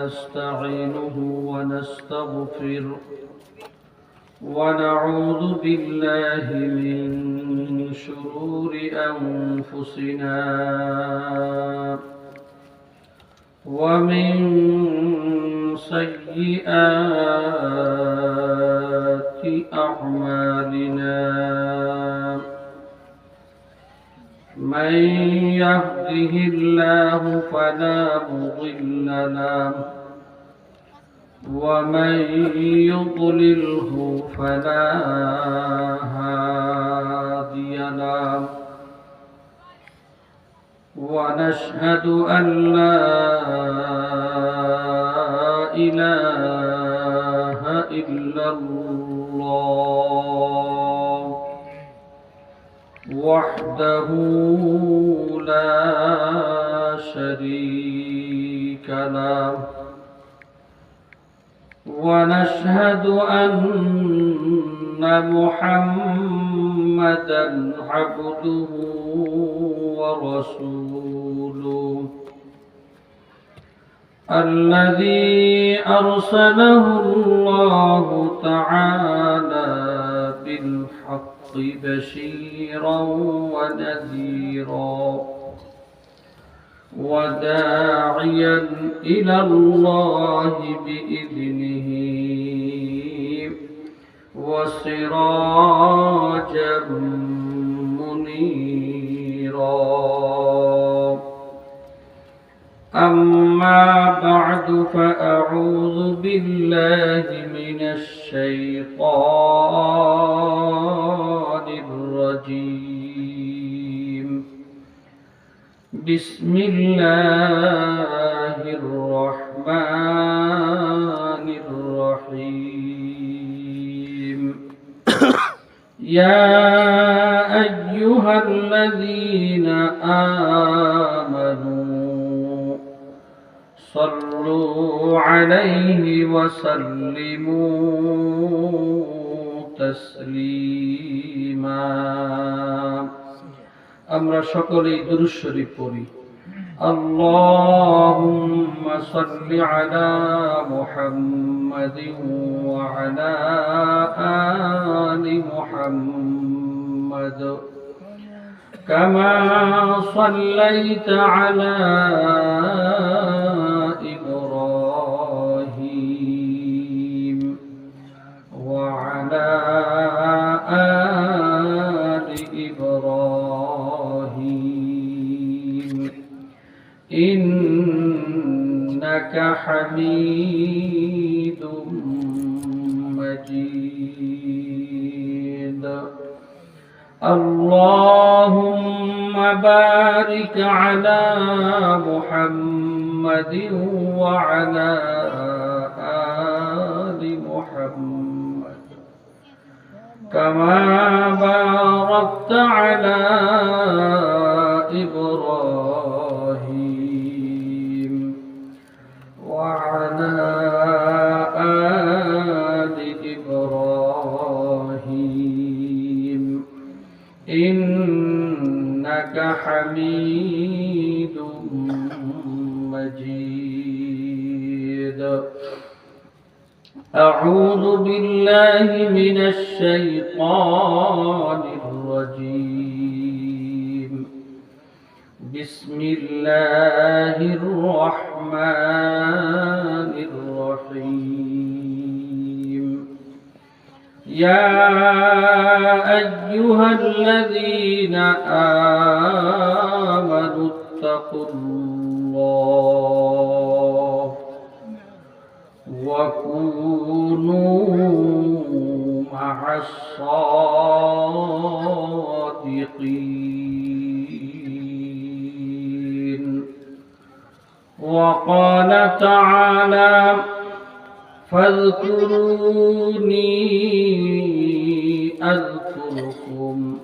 ونستعينه ونستغفره ونعوذ بالله من شرور أنفسنا ومن سيئات أعمالنا من يهده الله فلا مضل له ومن يضلله فلا هادي له ونشهد أن لا إله إلا الله وحده لا شريك له ونشهد أن محمدًا عبده ورسوله الذي أرسله الله تعالى بالحق بشيرا ونذيرا وداعيا إلى الله بإذنه وسراجا منيرا أما بعد فأعوذ بالله من الشيطان الرجيم بسم الله الرحمن الرحيم يا أيها الذين آمنوا صلوا عليه وسلموا تسليما আমরা সকলেই দুরূদ শরীফ পড়ি اللهم صل على محمد وعلى آل محمد كما صليت على إبراهيم وعلى آل إبراهيم إنك حميد مجيد اللهم بارك على محمد وعلى آل محمد كما باركت على إبراهيم وعلى آل إبراهيم إنك حميد مجيد أعوذ بالله من الشيطان الرجيم بسم الله الرحمن الرحيم يا أيها الذين آمنوا اتقوا الله وكونوا مع الصادقين وقال تعالى فاذكروني أذكركم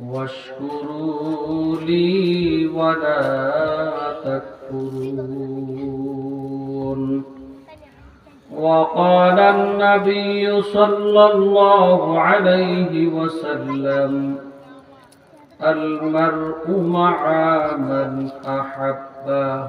واشكروا لي ولا تكفرون وقال النبي صلى الله عليه وسلم المرء مع من أحبه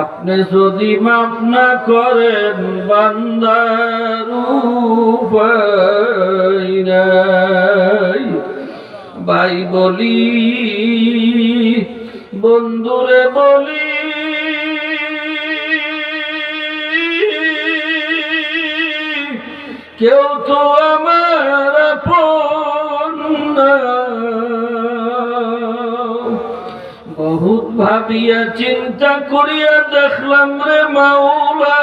আপনি যদি মাফ না করেন বান্দার উপায় নাই। ভাই বলি, বন্ধুরে বলি, কেউ তো আমার আপন না। বহুত ভাবিয়া চিন্তা করিয়া দেখলাম রে মাওলা,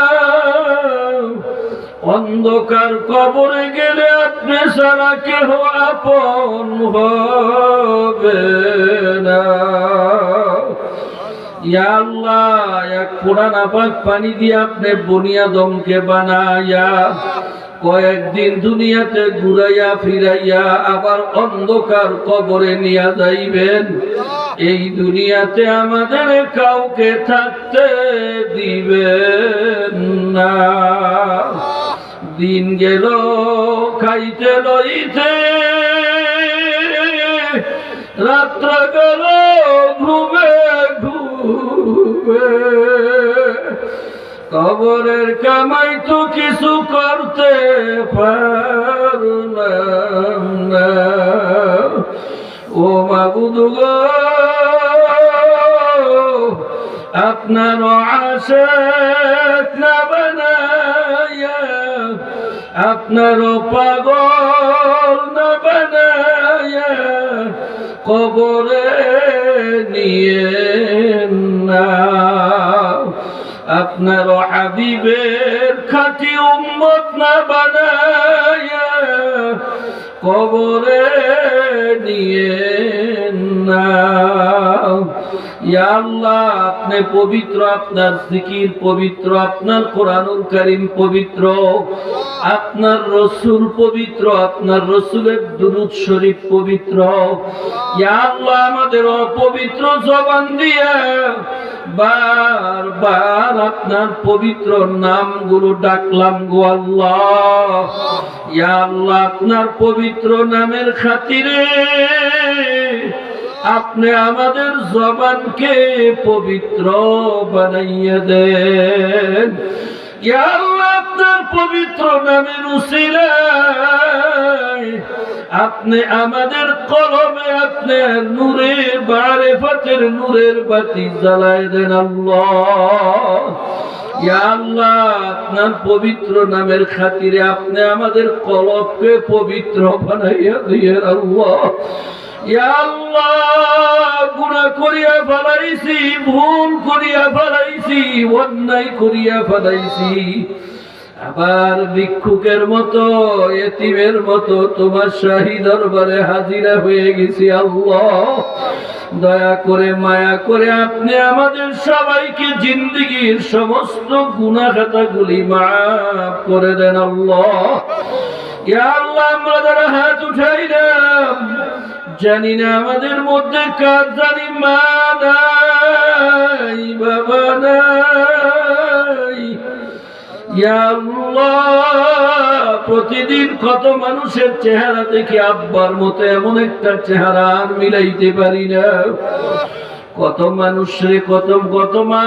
অন্ধকার কবরে গেলে আপনি ছাড়া কেহ আপন হবে না। ইয়া আল্লাহ, এক কোরআন আপাক পানি দিয়ে আপনি বুনিয়াদমকে বানায়া কয়েকদিন দুনিয়াতে ঘুরাইয়া ফিরাইয়া আবার অন্ধকার কবরে নিয়ে যাইবেন। এই দুনিয়াতে আমাদের কাউকে থাকতে দিবেন না। দিন গেল খাইতে লইতে, রাত্র গেল ঘুমে ঘুমে, কবরের কামাই তো কিছু করতে পারলাম না। ও মাবুদ গো, আপনার আশিক না বানায়া, আপনার পাগল না বানায়া কবরে নিয়ে না। আপনার হাবিবের খাঁটি উম্মত না বানায়া কবরে নিয়ে না। ইয়া আল্লাহ, আপনি পবিত্র, আপনার জিকির পবিত্র, আপনার কোরআনুল কারীম পবিত্র, আপনার রাসূল পবিত্র, আপনার রাসূলের দুরূদ শরীফ পবিত্র। ইয়া আল্লাহ, আমাদের অপবিত্র জবান দিয়ে বারবার আপনার পবিত্র নামগুলো ডাকলাম গো আল্লাহ। ইয়া আল্লাহ, আপনার পবিত্র নামের খাতিরে আপনি আমাদের জবানকে পবিত্র বানাইয়া দেন। ইয়া আল্লাহ, আপনার পবিত্র নামের উসিলায় আপনি আমাদের কলবে আপনার নূরের মারিফাতের নূরের বাতি জ্বালায় দেন আল্লাহ। ইয়া আল্লাহ, আপনার পবিত্র নামের খাতিরে আপনি আমাদের কলবকে পবিত্র বানাইয়া দিয়েন আল্লাহ। ইয়া আল্লাহ, গুনাহ করিয়া ফেলাইছি, ভুল করিয়া ফেলাইছি, অন্যায় করিয়া ফেলাইছি, আবার ভিক্ষুকের মতো, এতিমের মতো তোমার শাহী দরবারে হাজিরা হয়ে গেছি আল্লাহ। দয়া করে মায়া করে আপনি আমাদের সবাইকে জিন্দেগীর সমস্ত গুনাহ খাতাগুলি মাফ করে দেন আল্লাহ। ইয়া আল্লাহ, আমরা যারা হাত উঠাইলাম জানি না আমাদের মধ্যে কার জানি মা নাই, বাবা নাই। ইয়া আল্লাহ, প্রতিদিন কত মানুষের চেহারা দেখি আব্বার মতো এমন একটা চেহারা আর মিলাইতে পারি না। কত মানুষ রে, কত মা,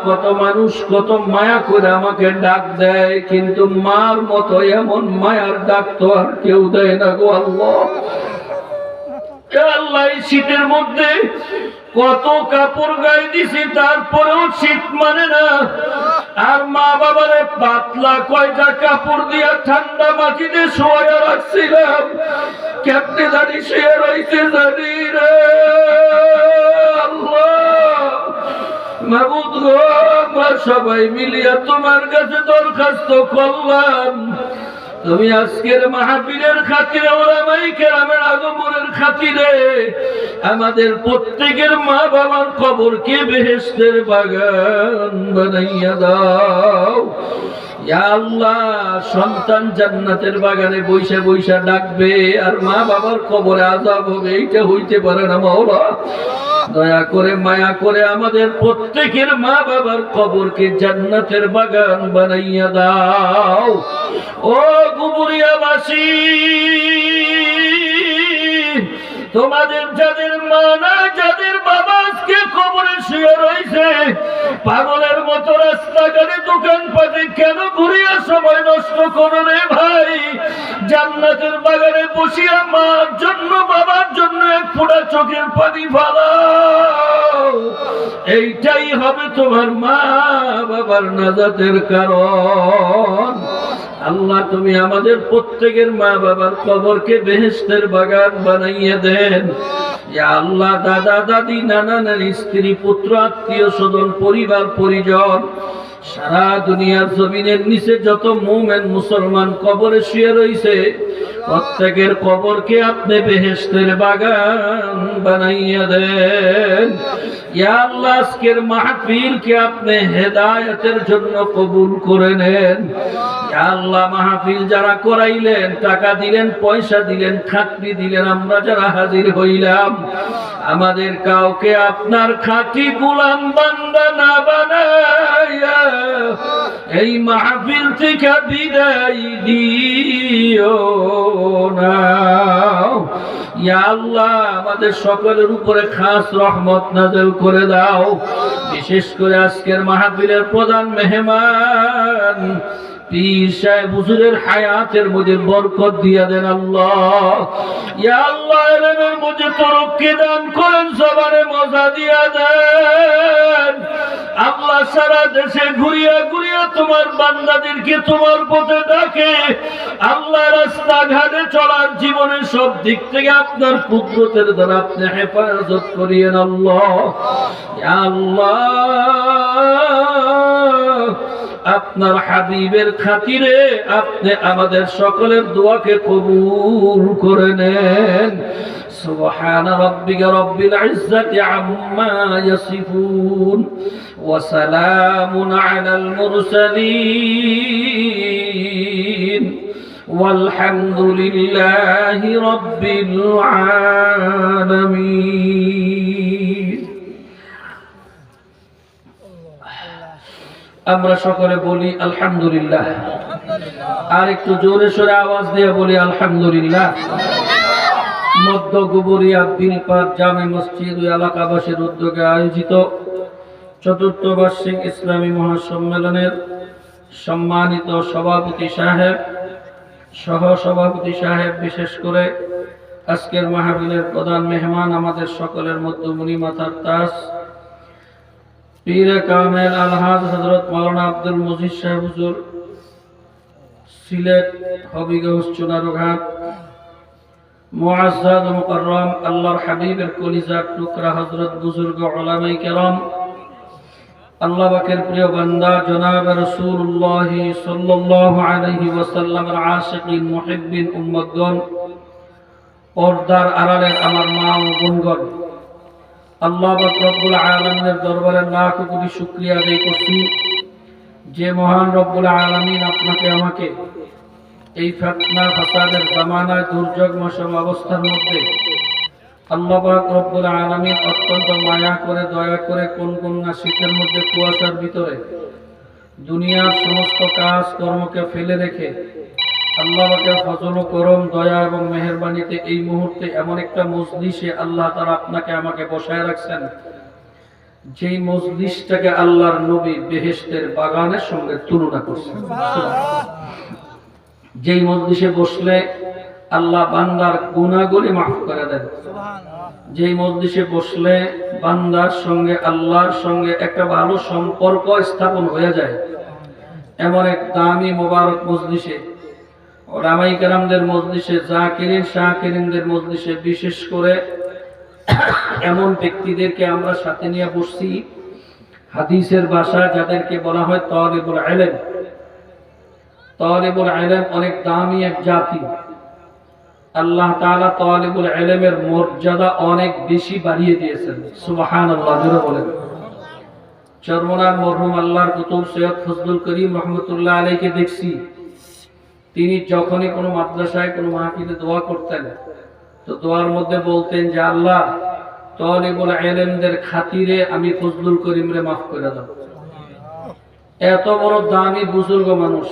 কত মানুষ কত মায়া করে আমাকে ডাক দেয়, কিন্তু মার মতো এমন মায়ার ডাক তো আর কেউ দেয় না গো আল্লাহ। আল্লাহ, শীতের মধ্যে কত কাপড় গায়ে দিছি, তারপরেও শীত মানে না। আর মা বাবারে পাতলা কয়টা কাপড় দিয়া ঠান্ডা মাটিতে শোয়া রাখছিলাম, কেমনে জানি শুয়ে রয়েছে জানি রে আল্লাহ। মাবুদ গো, আমরা সবাই মিলিয়া তোমার কাছে দরখাস্ত করলাম, তুমি আজকের মাহফিলের খাতিরে, ওলামায়ে কেরামের আগমনের খাতিরে আমাদের প্রত্যেকের মা বাবার কবরকে বেহেশতের বাগান বানাইয়া দাও। ইয়া আল্লাহ, সন্তান জান্নাতের বাগানে বৈশা বৈশা ডাকবে আর মা বাবার কবরে আযাব হবে, এইটা হইতে পারে না মাওলা। দয়া করে মায়া করে আমাদের প্রত্যেকের মা বাবার কবরকে জান্নাতের বাগান বানাইয়া দাও। ও গুবুরিয়াবাসী, তোমাদের যাদের মা না, যাদের বাবা আজকে কবরে শুয়ে রয়েছে, পাগলের মতো দোকান পাটে কেন ঘুরিয়া সময় নষ্ট করো রে ভাই? জান্নাতের বাগানে বসিয়া মার জন্য বাবার জন্য এক ফোঁটা চোখের পানি ফেলাও। এইটাই হবে তোমার মা বাবার নাজাতের কারণ। আল্লাহ তুমি আমাদের প্রত্যেকের মা বাবার কবরকে বেহেশতের বাগান বানাইয়া দেন। ইয়া আল্লাহ, দাদা দাদি, নানা নানি, স্ত্রী পুত্র, আত্মীয় স্বজন, পরিবার পরিজন, সারা দুনিয়ার জমিনের নিচে যত মুমিন মুসলমান কবরে শুয়ে রয়েছে, প্রত্যেকের কবরকে আপনি বেহেশতের বাগান বানাইয়া দেন। ইয়া আল্লাহ, আজকের মাহফিলকে আপনি হেদায়েতের জন্য কবুল করে নেন। ইয়া আল্লাহ, মাহফিল যারা করাইলেন, টাকা দিলেন, পয়সা দিলেন, খাটনি দিলেন, আমরা যারা হাজির হইলাম, আমাদের কাউকে আপনার খাঁটি গোলাম বান্দা না বানাইয়া এই মাহফিল থেকে বিদায় দিও না। ইয়া আল্লাহ, আমাদের সকলের উপরে খাস রহমত নাযিল করে দাও। বিশেষ করে আজকের মাহফিলের প্রধান মেহমান পীর সাহেব হুজুরের হায়াতের মধ্যে বরকত দিয়া দেন আল্লাহ। ইয়া আল্লাহ, এলেমের মধ্যে তরক্কি দান করেন, জবানে মজা দিয়া দেন আল্লাহ। সারা দেশে ঘুরিয়া ঘুরিয়া তোমার বান্দাদেরকে তোমার পথে ডাকে আল্লাহ। রাস্তাঘাটে চলার জীবনের সব দিক থেকে আপনার কুদরতের দ্বারা আপনি হেফাজত করিয়েন আল্লাহ। ইয়া আল্লাহ, আপনার হাবিবের খাতিরে আপনি আমাদের সকলের দোয়াকে কবুল করে নেন। سبحان ربك رب العزة عما يصفون وسلام على المرسلين والحمد لله رب العالمين। আমরা সকলে বলি আলহামদুলিল্লাহ। আর একটু জোরে সোরে আওয়াজ দিয়ে বলি আলহামদুলিল্লাহ। মধ্য গোবরিয়া বিলপাট জামে মসজিদ ও এলাকাবাসীর উদ্যোগে আয়োজিত চতুর্থ বার্ষিক ইসলামী মহাসম্মেলনের সম্মানিত সভাপতি সাহেব, সহ সভাপতি সাহেব, বিশেষ করে আজকের মাহফিলের প্রধান মেহমান, আমাদের সকলের মধ্যমণি, মাথার তাজ, পীরে কামেল আলহাজ হযরত মাওলানা আব্দুল মজিদ সাহেব হুজুর, সিলেট হবিগঞ্জ চুনারুঘাট, মুআজ্জাজ ও মুকাররম আল্লাহর হাবিবের কলিজার টুকরা হযরত বুজুর্গ উলামায়ে কেরাম, আল্লাহ পাকের প্রিয় বান্দা জনাব রাসূলুল্লাহ সাল্লাল্লাহু আলাইহি ওয়াসাল্লামের আশিকিন মুহিব্বিন উম্মতগণ, পর্দার আড়ালের আমার মা ও বোনগণ, আল্লাহ পাক রব্বুল আলামিনের দরবারে লাখ কোটি শুকরিয়া আদায় করছি যে মহান রব্বুল আলামিন আপনাকে আমাকে এই ফিতনা ফাসাদের জামানায়, দুর্যোগ মৌসুম অবস্থার মধ্যে আল্লাহ পাক রব্বুল আলামিন অত্যন্ত মায়া করে, দয়া করে, কোন কোন না শীতের মধ্যে কুয়াশার ভিতরে দুনিয়ার সমস্ত কাজ কর্মকে ফেলে রেখে আল্লাহ পাকের ফজল ও করম, দয়া এবং মেহেরবানিতে এই মুহূর্তে এমন একটা মজলিসে আল্লাহ তাআলা আপনাকে আমাকে বসায় রাখছেন, যেই মজলিসটাকে আল্লাহর নবী বেহেশতের বাগানের সঙ্গে তুলনা করছেন। যেই মজলিসে বসলে আল্লাহ বান্দার গুনাহগুলি মাফ করে দেন, যেই মজলিসে বসলে বান্দার সঙ্গে আল্লাহর সঙ্গে একটা ভালো সম্পর্ক স্থাপন হয়ে যায়, এমন এক দামি মোবারক মজলিসে, উলামায়ে কেরামদের মজলিসে, জাকিরিন শাকিরিনদের মজলিসে, বিশেষ করে এমন ব্যক্তিদেরকে আমরা সাথে নিয়ে বসছি, হাদিসের ভাষায় যাদেরকে বলা হয় তালিবুল ইলম। তালিবুল ইলম অনেক দামি এক জাতি। আল্লাহ তাআলা তালিবুল ইলমের মর্যাদা অনেক বেশি বাড়িয়ে দিয়েছেন। সুবহানাল্লাহ, জোরে বলেন। চরমনার মরহুম আল্লাহর কুতুব সৈয়দ ফজলুল করিম রহমতুল্লাহ আলাইহিকে দেখছি, তিনি যখনই কোনো মাদ্রাসায় কোনো মাহফিলে দোয়া করতেন, তো দোয়ার মধ্যে বলতেন যে আল্লাহ, তালিবুল ইলমদের খাতিরে আমি ফজলুল করিমরে মাফ করে দাও। এত বড় দামি বুজুর্গ মানুষ,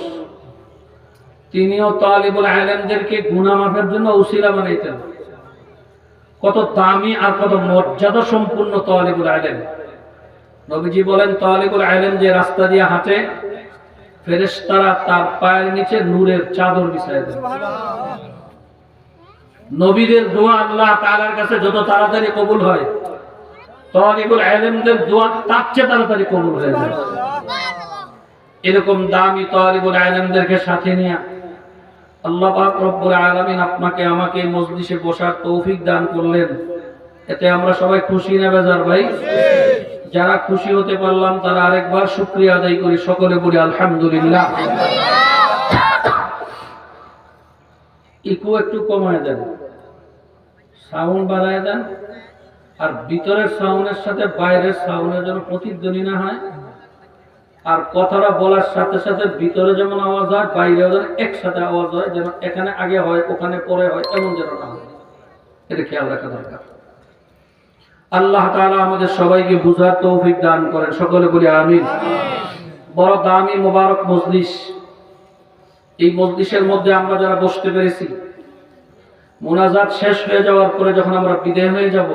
তিনিও তালিবুল ইলমদেরকে গুনাহ মাফের জন্য উসিলা বানাইতেন। কত দামি আর কত মর্যাদা সম্পূর্ণ তালিবুল ইলম। নবীজি বলেন, তালিবুল ইলম যে রাস্তা দিয়ে হাঁটে, ফেরেশতারা তার পায়ের নিচে নূরের চাদর বিছায় দেন। নবীদের দোয়া আল্লাহ তাআলার কাছে যত তাড়াতাড়ি কবুল হয়, তালিবুল ইলমদের দোয়া তার চেয়ে তাড়াতাড়ি কবুল হয়ে যায়। এরকম দামি তালিবুল ইলমদেরকে সাথে নিয়ে আল্লাহ পাক রব্বুল আলামিন আপনাকে আমাকে এই মজলিসে বসার তৌফিক দান করলেন। এতে আমরা সবাই খুশি না বেজার ভাই? যারা খুশি হতে পারলাম তারা আরেকবার শুকরিয়া আদায় করি, সকলে বলি আলহামদুলিল্লাহ। ইকো একটু কমায় দেন, সাউন্ড বাড়ায় দেন, আর ভিতরের সাউন্ডের সাথে বাইরের সাউন্ডের যেন প্রতিধ্বনি না হয়, আর কথাটা বলার সাথে সাথে ভিতরে যেমন আওয়াজ হয় বাইরেও যেন একসাথে আওয়াজ হয়, যেন এখানে আগে হয় ওখানে পরে হয়, এমন যেন না হয়। এটা খেয়াল রাখা দরকার। আল্লাহ তাআলা আমাদের সবাইকে বুঝার তৌফিক দান করেন, সকলে বলি আমিন। বড় দামি মোবারক মজলিস। এই মজলিসের মধ্যে আমরা যারা বসতে পেরেছি, মুনাজাত শেষ হয়ে যাওয়ার পরে যখন আমরা বিদায় হয়ে যাব,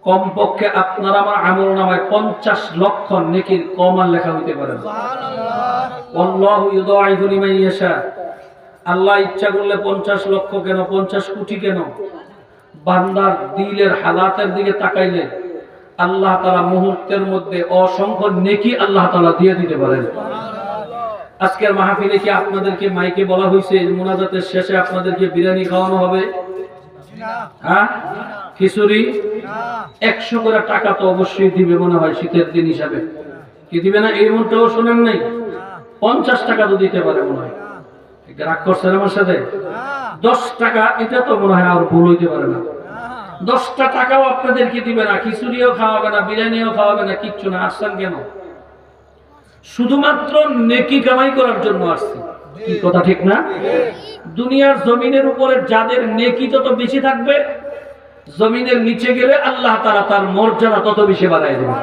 কমপক্ষে আপনার আমার আমলনামায় 50 লক্ষ নেকির কমান লেখা হইতে পারে। আল্লাহু ইউদাইফু লিমান ইয়াশা। আল্লাহ ইচ্ছা করলে 50 লক্ষ কেন, 50 কোটি কেন, বান্দার দিলের হালাতের দিকে তাকাইলে আল্লাহ তাআলা মুহূর্তের মধ্যে অসংখ্য নেকি আল্লাহ তাআলা দিয়ে দিতে পারেন। আজকের মাহফিলে কি আপনাদেরকে মাইকে বলা হয়েছে মুনাজাতের শেষে আপনাদেরকে বিরিয়ানি খাওয়ানো হবে? হ্যাঁ, খিচুড়ি 100 করে টাকা তো অবশ্যই দিবে মনে হয় শীতের দিন হিসাবে। কি দিবে না এমনটাও শোনেন নাই? 50 টাকা তো দিতে পারে মনে হয়। রাগ করছেন আমার সাথে? 10 টাকা, এটা তো মনে হয় আর ভুল হইতে পারে না। 10টা টাকাও আপনাদেরকে দিবে না, খিচুড়িও খাওয়াবে না, বিরিয়ানিও খাওয়াবে না, কিচ্ছু না। আসছেন কেন? শুধুমাত্র নেকি কামাই করার জন্য আসছে। কি কথা ঠিক না? দুনিয়ার জমিনের উপরে যাদের নেকি যত বেশি থাকবে, জমিনের নিচে গেলে আল্লাহ তাআলা তার মর্যাদা তত বেশি বাড়ায় দেবেন।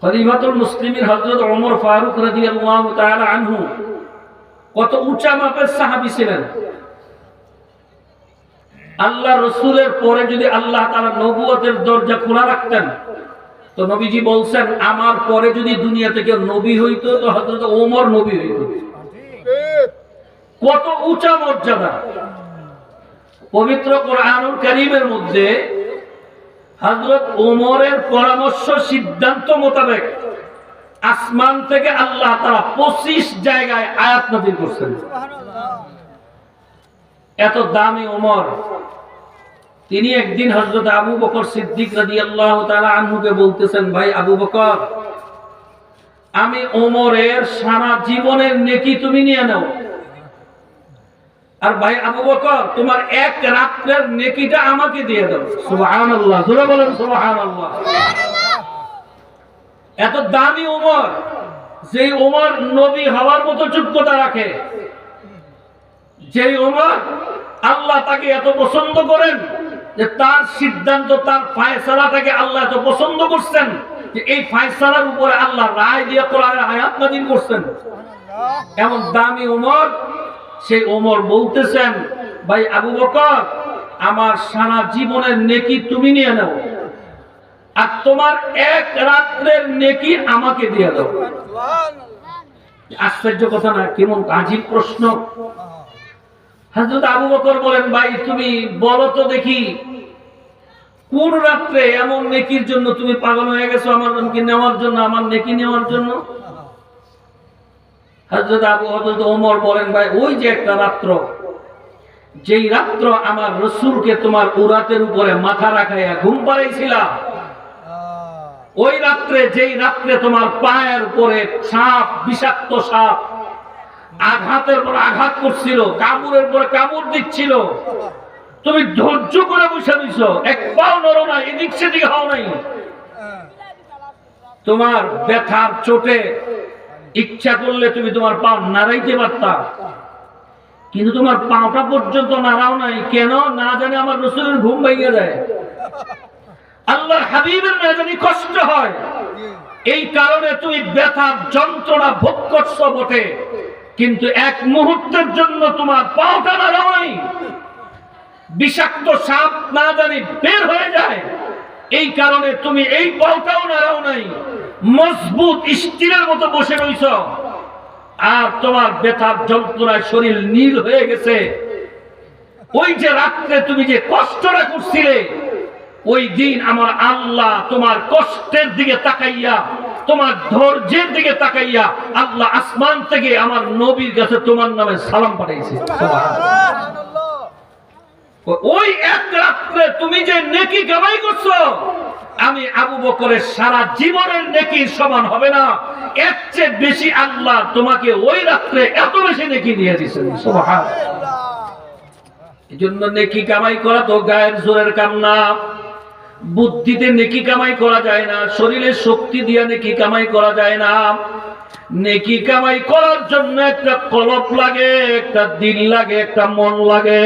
খলিফাতুল মুসলিমিন হযরত ওমর ফারুক রাদিয়াল্লাহু তাআলা আনহু কত উঁচা মাপের সাহাবী ছিলেন। আল্লাহ রাসূলের পরে যদি আল্লাহ তাআলা নবুয়তের দরজা খোলা রাখতেন, তো নবীজি বলছেন আমার পরে যদি দুনিয়া থেকে নবী হইতো তো হযরত ওমর নবী হইতো। কত উঁচা মর্যাদা! পবিত্র কোরআনুল কারীমের মধ্যে হযরত ওমরের পরামর্শ সিদ্ধান্ত মোতাবেক আসমান থেকে আল্লাহ তাআলা 25 জায়গায় আয়াত নাযিল করছেন। এত দামি ওমর, তিনি একদিন হযরত আবু বকর সিদ্দিক রাদিয়াল্লাহু তাআলা আনহুকে বলতেছেন, ভাই আবু বকর, আমি ওমরের সারা জীবনের নেকি তুমি নিয়ে নাও, আর ভাই আবু বকর তোমার এক রাতের নেকিটা আমাকে দিয়ে দাও। সুবহানাল্লাহ, জোরে বলেন সুবহানাল্লাহ। এত দামি ওমর, যেই ওমর নবী হওয়ার মতো যোগ্যতা রাখে, যেই ওমর আল্লাহ তাকে এত পছন্দ করেন যে তার সিদ্ধান্ত, তার ফয়সালাটাকে আল্লাহ এত পছন্দ করছেন যে এই ফয়সালার উপরে আল্লাহ রায় দিয়ে কোরআনের আয়াত নাযিল করছেন। এমন দামি ওমর, সেই ওমর বলতেছেন, ভাই আবু বকর আমার সারা জীবনের নেকি তুমি নিয়ে নাও, আর তোমার এক রাতের নেকি আমাকে দিয়ে দাও। আশ্চর্য কথা না? কেমন আজীব প্রশ্ন। হযরত আবু বকর বলেন, ভাই তুমি বলো তো দেখি, কোন রাত্রে এমন নেকির জন্য তুমি পাগল হয়ে গেছো আমার নেকি নেওয়ার জন্য, আমার নেকি নেওয়ার জন্য? হযরত ওমর বলেন, ভাই ওই যে একটা রাত্র, যেই রাত্র আমার রাসূলকে তোমার উরাতের উপরে মাথা রাখাইয়া ঘুম পাড়াইছিলা, ওই রাত্রে, যেই রাত্রে তোমার পায়ের উপরে সাপ, বিষাক্ত সাপ আঘাতের পর আঘাত করছিল, কামড়ের পরে কামড় দিচ্ছিল, তুমি ধৈর্য করে বসে দিছো, এক পাও নড়ো না, এদিক সেদিক হও নাই। তোমার ব্যথার চোটে ইচ্ছা করলে তুমি তোমার পা নাড়াইতে পারতা, কিন্তু তোমার পাটা পর্যন্ত নাড়াও নাই। কেন? না জানে আমার রাসূলের ঘুম ভেঙে যায়, আল্লাহর হাবিবের না জানি কষ্ট হয়, এই কারণে তুমি ব্যথার যন্ত্রণা ভোগ করছো বটে, কিন্তু এক মুহূর্তের জন্য তোমার পাটা নাড়াও নাই। বিষাক্ত সাপ না জানি বের হয়ে যায়, এই কারণে তুমি এই পাটাও নাড়াও নাই। মজবুত স্টিলের মতো বসে রইছো, আর তোমার ব্যথার যন্ত্রণায় শরীর নীল হয়ে গেছে, ওই যে রাত্রে তুমি যে কষ্টটা করছিলে, ওই দিন আমার আল্লাহ তোমার কষ্টের দিকে তাকাইয়া, তোমার ধৈর্যের দিকে তাকাইয়া আল্লাহ আসমান থেকে আমার নবীর কাছে তোমার নামে সালাম পাঠাইছে। ওই এক রাত্রে তুমি যে নেকি কামাই করছো, আমি আবু বকরের সারা জীবনের নেকির সমান হবে না, এর চেয়ে বেশি আল্লাহ তোমাকে ওই রাত্রে এত বেশি নেকি দিয়ে দিয়েছেন। সুবহানাল্লাহ। এজন্য নেকি কামাই করা তো গায়ের জোরের কাম না, বুদ্ধিতে নেকি কামাই করা যায় না, শরীরের শক্তি দিয়ে নেকি কামাই করা যায় না। নেকি কামাই করার জন্য একটা কলব লাগে, একটা দিল লাগে, একটা মন লাগে।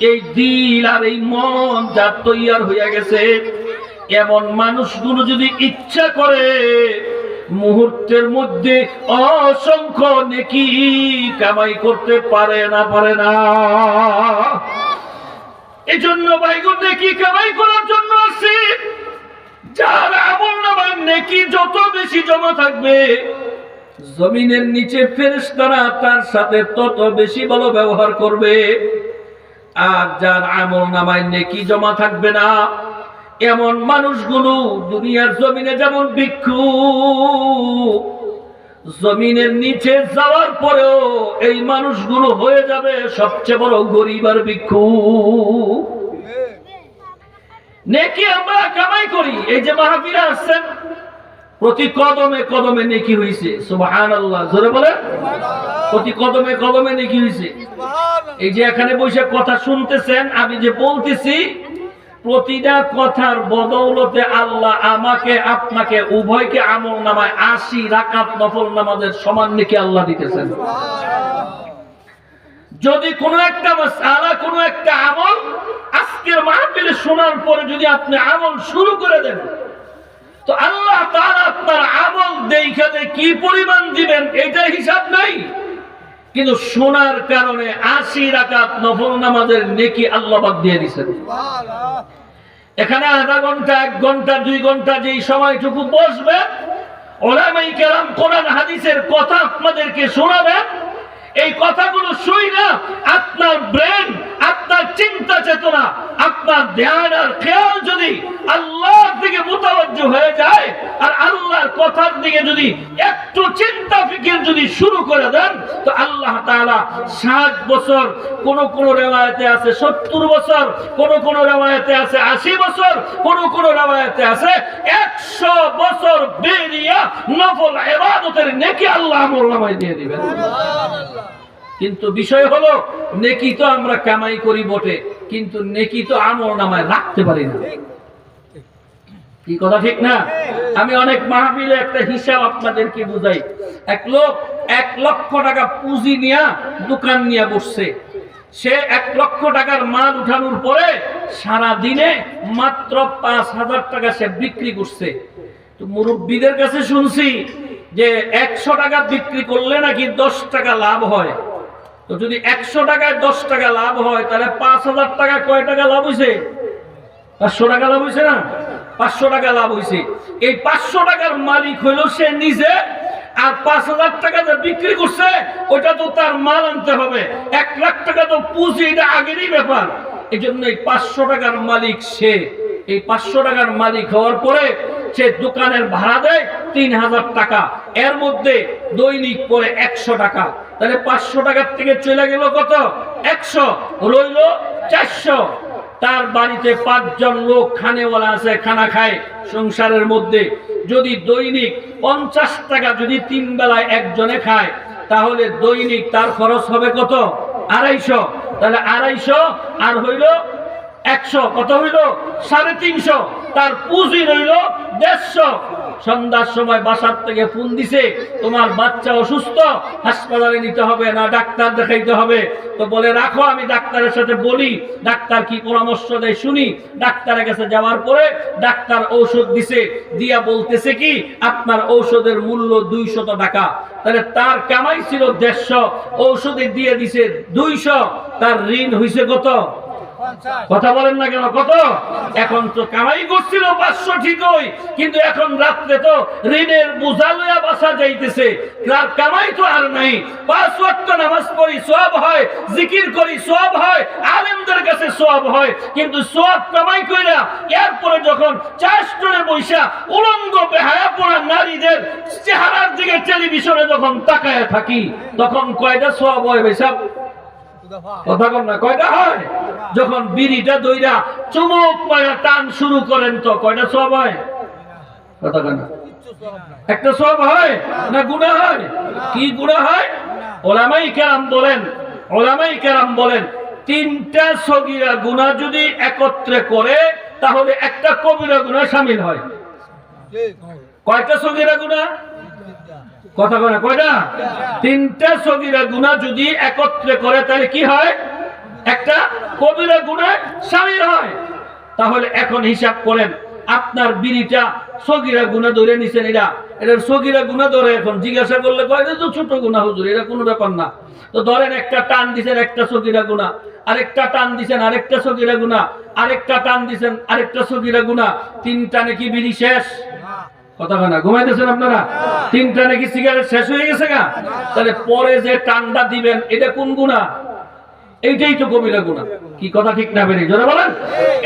এই দিল আর এই মন যার তৈয়ার হইয়া গেছে, এমন মানুষগুলো যদি ইচ্ছা করে মুহূর্তের মধ্যে অসংখ্য নেকি কামাই করতে পারে না। এজন্য ভাইগো নেকি কামাই করার জন্য আছে, যার আমলনামায় নেকি যত বেশি জমা থাকবে, জমিনের নিচে ফেরেশতারা তার সাথে তত বেশি ভালো ব্যবহার করবে। আর যার আমলনামায় নেকি জমা থাকবে না, এমন মানুষগুলো দুনিয়ার জমিনে যেমন ভিক্ষু, জমিনের নিচে যাওয়ার পরেও এই মানুষগুলো হয়ে যাবে সবচেয়ে বড় গরিব আর ভিক্ষু। নেকি আমরা কামাই করি, এই যে মাহফিলে আসছেন, প্রতি কদমে কদমে নেকি হইছে। সুবহানাল্লাহ, জোরে বলেন। প্রতি কদমে কদমে নেকি হইছে। এই যে এখানে বসে কথা শুনতেছেন, আমি যে বলতেছি, প্রতিটা কথার বদৌলতে আল্লাহ আমাকে আপনাকে উভয়কে আমলনামায় 80 রাকাত নফল নামাজের সমান নেকি আল্লাহ দিতেছেন। যদি কোনো একটা মাসআলা, কোনো একটা আমল আজকের মাহফিলে শোনার পরে যদি আপনি আমল শুরু করে দেন, তো আল্লাহ তাআলা আপনার আমল দেখাতে কি পরিমাণ দিবেন এটা হিসাব নাই, কিন্তু শোনার কারণে 80 রাকাত নফল নামাজের নেকি আল্লাহ পাক দিয়ে দিয়েছেন। এখানে আধা ঘন্টা, 1 ঘন্টা, 2 ঘন্টা যেই সময়টুকু বসবে, উলামায়ে কেরাম কোরআন হাদিসের কথা আপনাদেরকে শোনাবেন। এই কথাগুলো শুনে আপনার ব্রেন, আপনার চিন্তা চেতনা, আপনার ধ্যান আর খেয়াল যদি আল্লাহর দিকে মুতাওয়াজ্জহ হয়ে যায়, আর আল্লাহর কথার দিকে যদি একটু চিন্তা ফিকির যদি শুরু করে দেন, তো আল্লাহ তাআলা 60 বছর, কোন কোন riwayate আছে 70 বছর, কোন কোন riwayate আছে 80 বছর, কোন কোন riwayate আছে 100 বছর বেরিয়া নফল ইবাদতের নেকি আল্লাহ আমলনামায় দিয়ে দিবেন। কিন্তু বিষয় হলো, নেকি তো আমরা কামাই করি বটে, কিন্তু নেকি তো আমলনামায় রাখতে পারি না। কি কথা ঠিক না? আমি অনেক মাহফিলে একটা হিসাব আপনাদেরকে বুঝাই। এক লোক 1 লক্ষ টাকা পুঁজি নিয়ে দোকান নিয়ে বসছে। সে 1 লক্ষ টাকার মাল উঠানোর পরে সারা দিনে মাত্র 5,000 টাকা সে বিক্রি করছে। তো মুরব্বীদের কাছে শুনছি যে 100 টাকা বিক্রি করলে নাকি 10 টাকা লাভ হয়। তো যদি 100 টাকায় 10 টাকা লাভ হয়, তাহলে 5,000 টাকা কয় টাকা লাভ হয়েছে? 500 টাকা লাভ হয়েছে না? 500 টাকা লাভ হয়েছে। এই 500 টাকার মালিক হইল সে নিজে, আর 5,000 টাকা যে বিক্রি করছে ওটা তো তার মাল আনতে হবে। 1 লাখ টাকা তো পুঁজি, এটা আগেরই ব্যাপার। এই জন্য এই 500 টাকার মালিক সে। এই 500 টাকার মালিক হওয়ার পরে সে দোকানের ভাড়া দেয় 3,000 টাকা, এর মধ্যে দৈনিক পরে 100 টাকা। তাহলে 500 টাকার থেকে চলে গেল কত? 100, রইল 400। তার বাড়িতে 5 জন লোক খানেওয়ালা আছে, খানা খায় সংসারের মধ্যে। যদি দৈনিক 50 টাকা যদি 3 বেলায় একজনে খায়, তাহলে দৈনিক তার খরচ হবে কত? 250। তাহলে 250 আর হইল 100, কত হইল? 350। তার পুঁজি রইল 150। সন্ধ্যার সময় বাসার থেকে ফোন দিছে, তোমার বাচ্চা অসুস্থ, হাসপাতালে নিতে হবে না, ডাক্তার দেখাইতে হবে। তো বলে রাখো, আমি ডাক্তারের সাথে বলি, ডাক্তার কি পরামর্শ দেয় শুনি। ডাক্তারের কাছে যাওয়ার পরে ডাক্তার ঔষধ দিছে, দিয়া বলতেছে কি আপনার ঔষধের মূল্য 200 টাকা। তাহলে তার কামাই ছিল 150, ঔষধে দিয়ে দিছে 200, তার ঋণ হইছে কত? কথা বলেন না কেন? কত? এখন তো কামাই করছিল 500 ঠিকই, কিন্তু এখন রাত্রে তো ঋণের বোঝা লইয়া বাসা যাইতেছে, কামাই তো আর নাই। 5 ওয়াক্ত নামাজ পড়ি সওয়াব হয়, জিকির করি সওয়াব হয়, আলেমদের কাছে সওয়াব হয়, কিন্তু সওয়াব কামাই কইরা এরপরে যখন চাষটনে বৈশা উলঙ্গ বেহায়াপনা নারীদের চেহারার দিকে টেলিভিশনে যখন তাকায় থাকি, তখন কয়টা সওয়াব হয় ভাই সাহেব? কথা বল না, কয়টা হয়? যখন বিড়িটা দইরা চুমুক মারা টান শুরু করেন তো কয়টা সওয়াব হয়? কথা বল না, একটা সওয়াব হয় না গুনাহ হয়? কি গুনাহ হয়? ওলামায়ে কেরাম বলেন 3টা সগীরা গুনাহ যদি একত্রে করে তাহলে একটা কবিরা গুনাহ শামিল হয়। কয়টা সগীরা গুনাহ? কথা বলে কয়টা? 3টা সগীরা গুনাহ যদি একত্রে করে তাহলে কি হয়? একটা কবিরা গুনাহ শামিল হয়। তাহলে এখন হিসাব করেন, আপনার বিড়িটা সগীরা গুনাহ ধরে নিছেন, এটা সগীরা গুনাহ ধরে। এখন জিজ্ঞাসা করলে কয় এটা তো ছোট গুনাহ হুজুর, এটা কোনো ব্যাপার না। তো ধরেন একটা টান দিছেন একটা সগীরা গুনাহ, আরেকটা টান দিছেন আরেকটা সগীরা গুনাহ, আরেকটা টান দিছেন আরেকটা সগীরা গুনাহ, 3 টানে কি বিড়ি শেষ? কথা বলে না, ঘুমাইতেছেন আপনারা? 3 টানে কি সিগারেট শেষ হয়ে গেছে গা? তাহলে পরে যে টানটা দিবেন এটা কোন গুনাহ? এইটাই তো কবিরা গুনাহ। কি কথা ঠিক না বেরি জোরে বলেন?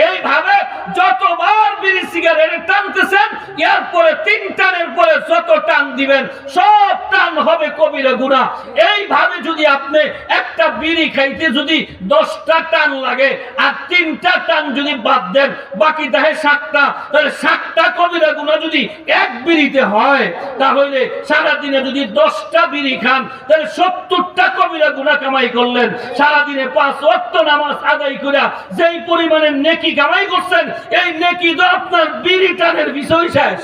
এইভাবে যতবার বিড়ি সিগারেট টানতেছেন এরপরে 3 টানের পরে যত টান দিবেন সব টান হবে কবিরা গুনাহ। এইভাবে যদি আপনি একটা বিড়ি খাইতে যদি 10টা টান লাগে আর 3টা টান যদি বাদ দেন বাকি থাকে 7টা, তাহলে 7টা কবিরা গুনাহ যদি এক বিড়িতে হয় তাহলে সারা দিনে যদি 10টা বিড়ি খান তাহলে 70টা কবিরা গুনাহ কামাই করলেন। সারা দিনে 5 ওয়াক্ত নামাজ আদায় করে যেই পরিমাণে নেকি কামাই করছেন এই নেকি তো আপনার বিড়ি টানের বিষয় শেষ।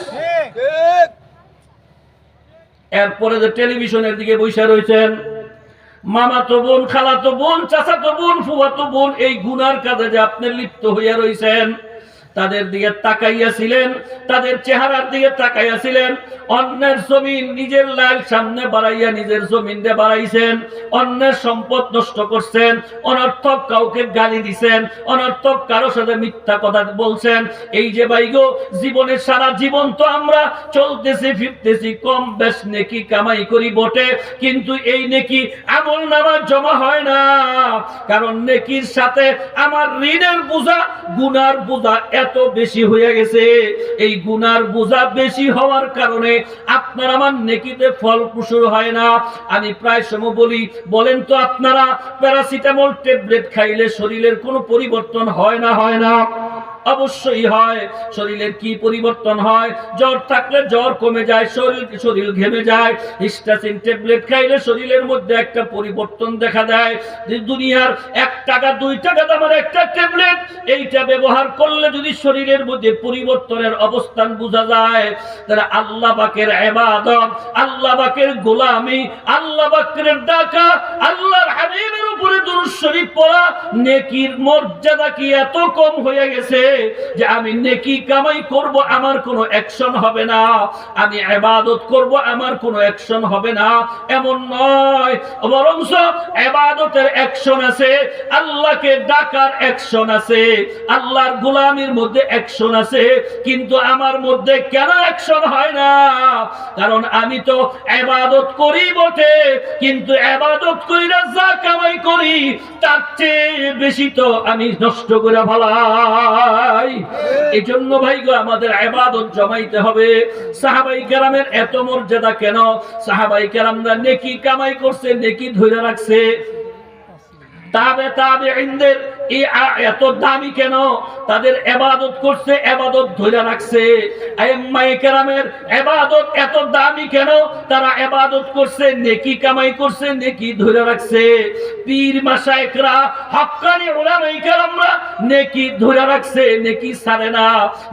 এরপরে যে টেলিভিশনের দিকে বসে রয়েছেন, মামাতো বোন, খালাতো বোন, চাচাতো বোন, ফুফাতো বোন, এই গুনার কাজে যে আপনি লিপ্ত হইয়া রয়েছেন, তাদের দিকে তাকাইয়াছিলেন, তাদের চেহারার দিকে তাকাইয়াছিলেন, অন্যের জমিন নিজের লাল সামনে বাড়াইয়া নিজের জমিন দিয়ে বাড়াইছেন, অন্যের সম্পদ নষ্ট করছেন, অনর্থক কাউকে গালি দিছেন, অনর্থক কারো সাথে মিথ্যা কথা বলছেন। এই যে ভাইগো জীবনের সারা জীবন তো আমরা চলতেছি ফিরতেছি, কম বেশ নেকি কামাই করি বটে, কিন্তু এই নেকি আমল নামা জমা হয় না। কারণ নেকির সাথে আমার ঋণের বোঝা, গুনার বোঝা এত বেশি হয়ে গেছে। এই গুনার বোঝা বেশি হওয়ার কারণে আপনার আমার নেকিতে ফল প্রসূর হয় না। আমি প্রায় সময় বলি, বলেন তো আপনারা প্যারাসিটামল ট্যাবলেট খাইলে শরীরের কোনো পরিবর্তন হয় না? হয় না? অবশ্যই হয়। শরীরের কি পরিবর্তন হয়? জ্বর থাকলে জ্বর কমে যায়, শরীর ঘেমে যায়। হিস্টাসিন ট্যাবলেট খাইলে শরীরের মধ্যে একটা পরিবর্তন দেখা দেয়। দুনিয়ার 1 টাকা 2 টাকা দামের একটা ট্যাবলেট, এইটা ব্যবহার করলে যদি শরীরের মধ্যে পরিবর্তনের অবস্থান বোঝা যায়, তাহলে আল্লাহ পাকের ইবাদত, আল্লাহ পাকের গোলামি, আল্লাহ পাকের ডাকা, আল্লাহর হাবিবের উপরে দুরূদ শরীফ পড়া, নেকির মর্যাদা কি এত কম হয়ে গেছে যে আমি নেকি কামাই করব আমার কোনো অ্যাকশন হবে না, আমি ইবাদত করব আমার কোনো অ্যাকশন হবে না, এমন নয়। বরঞ্চ ইবাদতের অ্যাকশন আছে, আল্লাহকে ডাকার অ্যাকশন আছে, আল্লাহর গোলামির মধ্যে অ্যাকশন আছে, কিন্তু আমার মধ্যে কেন অ্যাকশন হয় না? কারণ আমি তো ইবাদত করি বটে, কিন্তু ইবাদত কইরা যা কামাই করি তার চেয়ে বেশি তো আমি নষ্ট করে ফেলাই। এই জন্য ভাই গো আমাদের ইবাদত জমাইতে হবে। সাহাবায়ে কেরামের এত মর্যাদা কেন? সাহাবায়ে কেরামরা নেকি কামাই করছে, নেকি ধরে রাখছে। তাবেঈনদের এত দামি কেন? তাদের ইবাদত করছে, ইবাদত ধরে রাখছে। আইম্মায়ে কেরামের ইবাদত এত দামি কেন? তারা ইবাদত করছে, নেকি কামাই করছে, নেকি ধরে রাখছে। পীর মাশায়েখরা, হক্কানি উলামায়ে কেরামরা নেকি ধরে রাখছে, নেকি ছাড়ে না।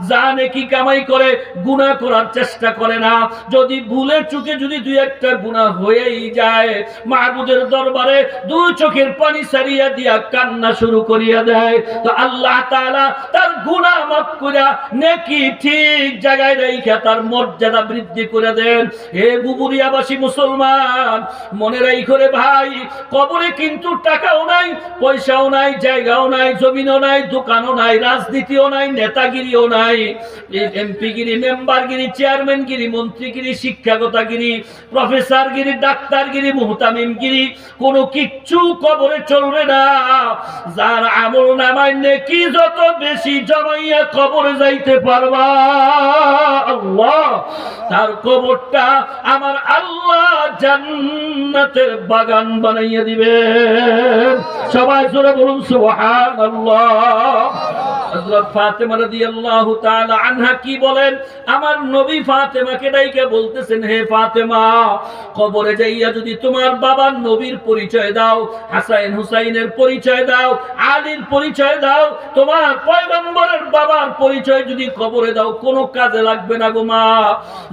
যা নেকি কামাই করে গুনাহ করার চেষ্টা করে না। যদি ভুলে চুকে যদি 2-1টা গুনাহ হয়েই যায়, মাহবুদের দরবারে 2 চোখের পানি সারিয়া দিয়া কান্না শুরু করি, করিয়া দেয় তো আল্লাহ তাআলা তার গুনাহ মাফ করে নেকি ঠিক জায়গায় রেখে তার মর্যাদা বৃদ্ধি করে দেন। হে গুবুরিয়াবাসী মুসলমান, মনে রাখো রে ভাই, কবরে কিন্তু টাকাও নাই, পয়সাও নাই, জায়গাও নাই, জমিনও নাই, দোকানও নাই, রাজনীতিও নাই, নেতাগিরিও নাই, এমপিগিরি, মেম্বারগিরি, চেয়ারম্যানগিরি, মন্ত্রীগিরি, শিক্ষাগতাগিরি, প্রফেসরগিরি, ডাক্তারগিরি, মুহতামিমগিরি কোনো কিচ্ছু কবরে চলবে না। যার আমল নামায় নেকি যত বেশি জমাইয়া কবরে যাইতে পারবা, আল্লাহ তার কবরটা আমার আল্লাহ জান্নাতের বাগান বানাইয়া দিবেন। সবাই জোরে বলুন সুবহানাল্লাহ। হযরত ফাতেমা রাদিয়াল্লাহু তাআলা আনহা কি বলেন? আমার নবী ফাতেমাকে ডাইকা বলতেছেন, হে ফাতেমা, কবরে যাইয়া যদি তোমার বাবার নবীর পরিচয় দাও, হাসান হুসাইনের পরিচয় দাও, আলীর পরিচয় দাও, তোমার পয়গম্বরের বাবার পরিচয় যদি কবরে দাও, কোনো কাজে লাগবে না গো মা।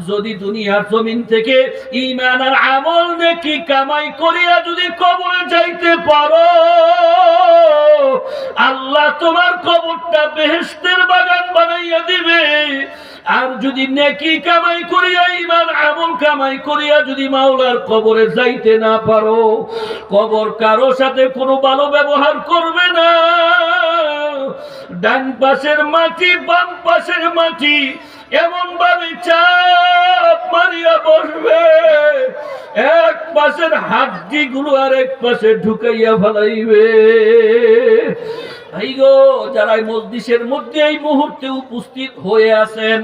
যদি দুনিয়ার জমিন থেকে ঈমান আর আমল নেকি কামাই করিয়া যদি কবরে যাইতে পারো, আল্লাহ তোমার কবরটা বেহেশতের বাগান বানাইয়া দিবে। আর যদি নেকি কামাই করিয়া, ঈমান আমল কামাই করিয়া যদি মাওলার কবরে যাইতে না পারো, কবর কারো সাথে কোনো ভালো ব্যবহার করবে না। ডান পাশের মাটি, বাম পাশের মাটি এমন ভাবে চাপ মারিয়া বসবে, এক পাশের হাড্ডি গুলো আর এক পাশে ঢুকাইয়া ফেলাইবে। যারা মজলিসের মধ্যে এই মুহূর্তে উপস্থিত হয়ে আছেন,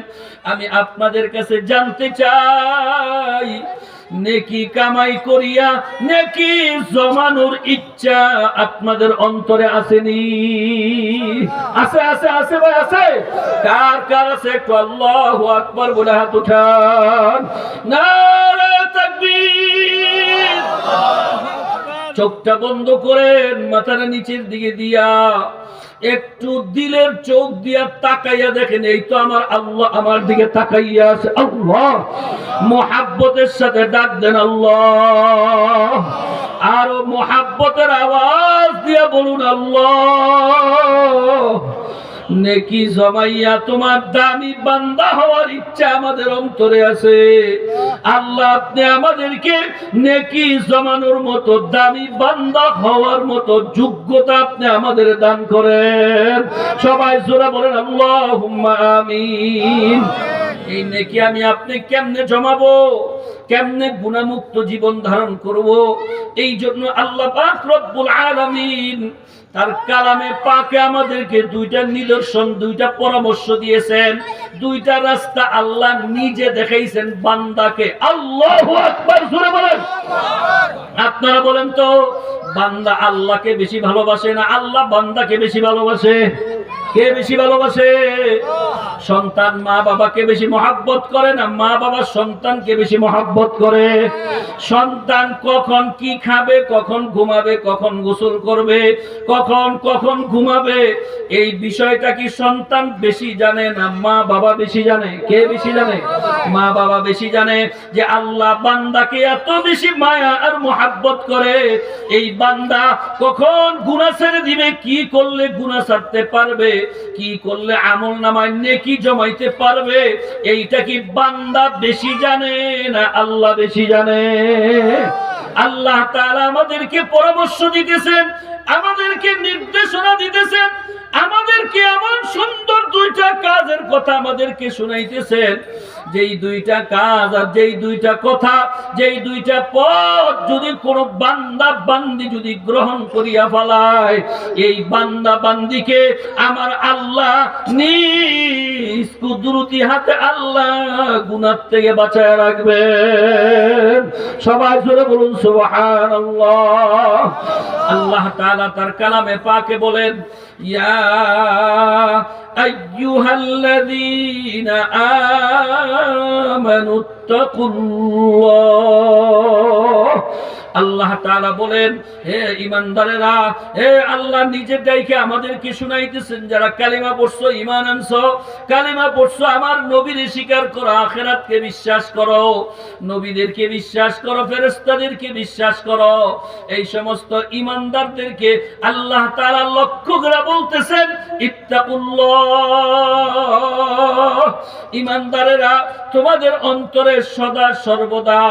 আমি আপনাদের কাছে জানতে চাই, নেকি কামাই করিয়া নেকি জমানোর ইচ্ছা আপনাদের অন্তরে আসেনি? আছে আছে আছে ভাই, আছে? কার কার আছে? একটু আল্লাহু আকবার বলে হাত উঠান। নারে তাকবীর। চোখটা বন্ধ করেন, মাথার নিচের দিকে দিয়া একটু দিলের চোখ দিয়া তাকাইয়া দেখেন, এই তো আমার আল্লাহ আমার দিকে তাকাইয়া আছে। আল্লাহ মুহাব্বতের সাথে ডাক দেন আল্লাহ। আরো মুহাব্বতের আওয়াজ দিয়া বলুন আল্লাহ। নেকি জমাইয়া তোমার দামি বান্দা হওয়ার ইচ্ছা আমাদের অন্তরে আছে। আল্লাহ আপনি আমাদেরকে নেকি জমানোর মতো, দামি বান্দা হওয়ার মতো যোগ্যতা আপনি আমাদের দান করেন। সবাই জোরে বলেন আল্লাহুম্মা আমিন। এই নেকি আমি আপনি কেমনে জমাবো, কেমনে গুনাহমুক্ত জীবন ধারণ করব? এই জন্য আল্লাহ পাক রব্বুল আলামিন তার কালামে পাকে আমাদেরকে দুইটা নিদর্শন, দুইটা পরামর্শ দিয়েছেন, দুইটা রাস্তা আল্লাহ নিজে দেখাইছেন বান্দাকে। আল্লাহু আকবার জোরে বলেন। আপনারা বলেন তো, বান্দা আল্লাহকে বেশি ভালোবাসে না আল্লাহ বান্দাকে বেশি ভালোবাসে? কে বেশি ভালোবাসে? সন্তান মা বাবাকে বেশি মহব্বত করে না মা বাবা সন্তানকে বেশি মহব্বত করে? সন্তান কখন কি খাবে, কখন ঘুমাবে, কখন গোসল করবে, কখন কখন ঘুমাবে, এই বিষয়টা কি সন্তান বেশি জানে না মা বাবা বেশি জানে? কে বেশি জানে? মা বাবা বেশি জানে। যে আল্লাহ বান্দাকে এত বেশি মায়া আর মহব্বত করে, এই বান্দা কখন গুনাহ ছেড়ে দিবে, কি করলে গুনাহ ছাড়তে পারবে, কি করলে আমল নামায় নেকি জমাইতে পারবে, এইটা কি বান্দা বেশি জানে না আল্লাহ বেশি জানে? আল্লাহ তাআলা আমাদেরকে পরামর্শ দিতেছেন, আমাদেরকে নির্দেশনা দিতেছেন, আমাদেরকে এমন সুন্দর দুইটা কাজের কথা আমাদেরকে শুনাইতেছেন, যেই দুইটা কাজ আর যেই দুইটা কথা, যেই দুইটা পথ যদি কোনো বান্দা বান্দি যদি গ্রহণ করিয়া ফেলায়, এই বান্দা বান্দিকে আমার আল্লাহ নিজ কুদরতি হাতে আল্লাহ গুনাহ থেকে বাঁচায় রাখবেন। সবাই জোরে বলুন সুবহানাল্লাহ। আল্লাহ তাআলা তার কালামে পাকে বলেন, ইয়া আইয়ুহাল্লাযীনা আমানুত্তাকুল্লাহ আল্লাহ তাআলা বলেন, হে ঈমানদারেরা, হে আল্লাহ নিজে দেখে আমাদেরকে শুনাইতেছেন, যারা কালিমা পড়ছো, ঈমান আনছো, কালিমা পড়ছো, আমার নবীর স্বীকার করো, আখিরাতকে বিশ্বাস করো, নবীদেরকে বিশ্বাস করো, ফেরেশতাদেরকে বিশ্বাস করো, এই সমস্ত ঈমানদারদেরকে আল্লাহ তাআলা লক্ষ্য করে বলতেছেন, ইত্তাকুল্লাহ। ঈমানদারেরা, তোমাদের অন্তরে সদা সর্বদা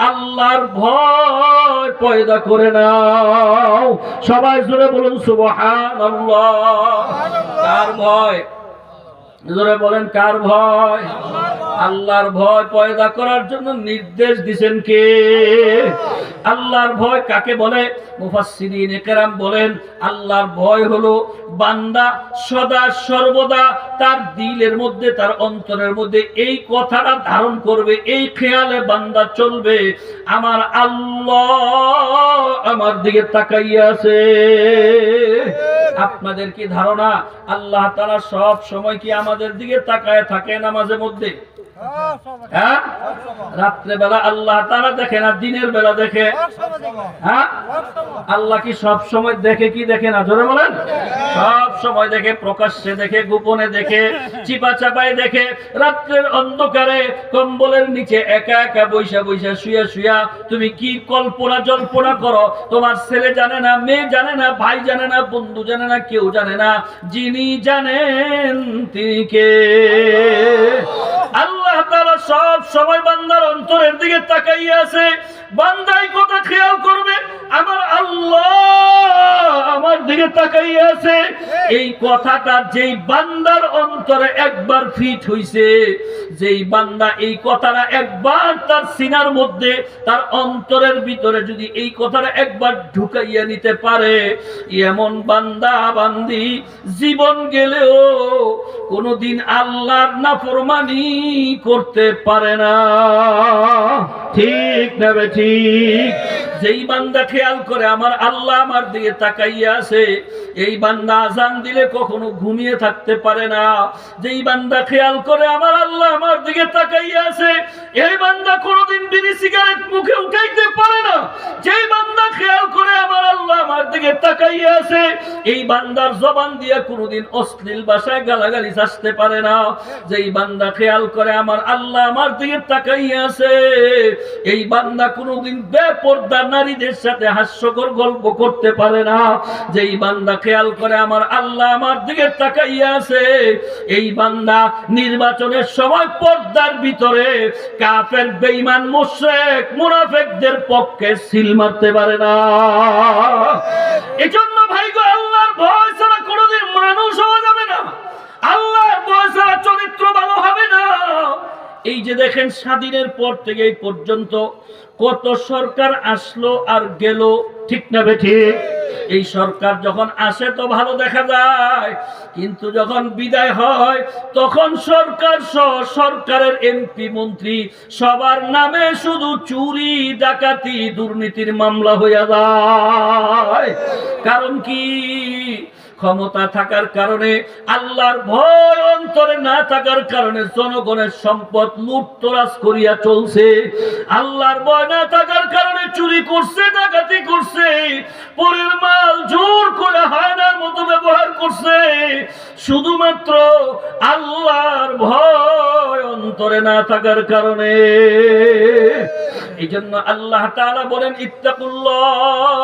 আল্লাহর ভয় পয়দা করে নাও। সবাই জোরে বলুন সুবহানাল্লাহ। কার ভয়? জোরে বলেন, কার ভয়? আল্লাহর ভয় পয়দা করার জন্য নির্দেশ দিবেন কে? আল্লাহর ভয় কাকে বলে? মুফাসসিরিন কেরাম বলেন, আল্লাহর ভয় হলো বান্দা সদা সর্বদা তার দিলের মধ্যে, তার অন্তরের মধ্যে এই কথাটা ধারণ করবে, এই খেয়ালে বান্দা চলবে, আমার আল্লাহ আমার দিকে তাকাইয়া আছে। আপনাদের কি ধারণা আল্লাহ তাআলা সব সময় কি আমাদের দিকে তাকায় থাকে নামাজের মধ্যে? হ্যাঁ, রাত্রে বেলা আল্লাহ তাআলা দেখে না, দিনের বেলা দেখে? হ্যাঁ, আল্লাহ কি সব সময় দেখে কি দেখে না? জোরে বলেন। সব সময় দেখে, প্রকাশ্যে দেখে, গোপনে দেখে, চিপা চাপায় দেখে। রাত্রের অন্ধকারে কম্বলের নিচে একা একা বইসা বইসা শুয়া শুয়া তুমি কি কল্পনা জল্পনা করো, তোমার ছেলে জানে না, মেয়ে জানে না, ভাই জানে না, বন্ধু জানে না, কেউ জানে না। যিনি জানেন তিনি কে? আল্লাহ তাআলা সব সময় বান্দার অন্তরের দিকে তাকাইয়া আছে। বান্দা এই কথা খেয়াল করবে, আমার আল্লাহ আমার দিকে তাকাইয়া আছে। এই কথাটা যেই বান্দার অন্তরে একবার ফিট হইছে, যেই বান্দা এই কথাটা একবার তার সিনার মধ্যে, তার অন্তরের ভিতরে যদি এই কথাটা একবার ঢুকাইয়া নিতে পারে, এমন বান্দা বান্দি জীবন গেলেও কোনদিন আল্লাহর নাফরমানি করতে পারে না। ঠিক না ঠিক? যেই বান্দা খেয়াল করে আমার আল্লাহ আমার দিকে তাকাইয়া আছে, এই বান্দা আযান দিলে কখনো ঘুমিয়ে থাকতে পারে না। যেই বান্দা খেয়াল করে আমার আল্লাহ আমার দিকে তাকাইয়া আছে, এই বান্দা কোনোদিন বিড়ি সিগারেট মুখে উঠাইতে পারে না। যেই বান্দা খেয়াল করে আমার আল্লাহ আমার দিকে তাকাইয়া আছে, এই বান্দার জবান দিয়ে কোনোদিন অশ্লীল ভাষায় গালাগালি আসতে পারে না। যেই বান্দা খেয়াল করে আমার আল্লাহ আমার দিকে তাকাইয়া আছে, এই বান্দা কোনোদিন বেপরদা নারীদের সাথে হাস্যকর গল্প করতে পারে না। যেই বান্দা খেয়াল করে আমার আল্লাহ আমার দিকে তাকাইয়া আছে, এই বান্দা নির্বাচনের সময় পর্দার ভিতরে কাফের, বেঈমান, মুশরিক, মুনাফিকদের পক্ষে সিল মারতে পারে না। এজন্য ভাই গো, আল্লাহর ভয় ছাড়া কোনোদিন মানুষ হওয়া যাবে না। আল্লাহর ভয় ছাড়া চরিত্র ভালো হবে না। এই যে দেখেন, স্বাধীনের পর থেকে এই পর্যন্ত কত সরকার আসলো আর গেল, ঠিক না বেঠিক? এই সরকার যখন আসে তো ভালো দেখা যায়, কিন্তু যখন বিদায় হয় তখন সরকার সহ সরকারের এমপি মন্ত্রী সবার নামে শুধু চুরি, ডাকাতি, দুর্নীতির মামলা হইয়া যায়। কারণ কি? ক্ষমতা থাকার কারণে, আল্লাহর ভয় অন্তরে না থাকার কারণে জনগণের সম্পদ লুটতরাজ করিয়া চলছে। আল্লাহর ভয় না থাকার কারণে চুরি করছে, ডাকাতি করছে, পরের মাল জোর করে হায়নার মতো ব্যবহার করছে। শুধুমাত্র আল্লাহর ভয় অন্তরে না থাকার কারণে। এই জন্য আল্লাহ তাআলা বলেন, ইত্তাকুল্লাহ।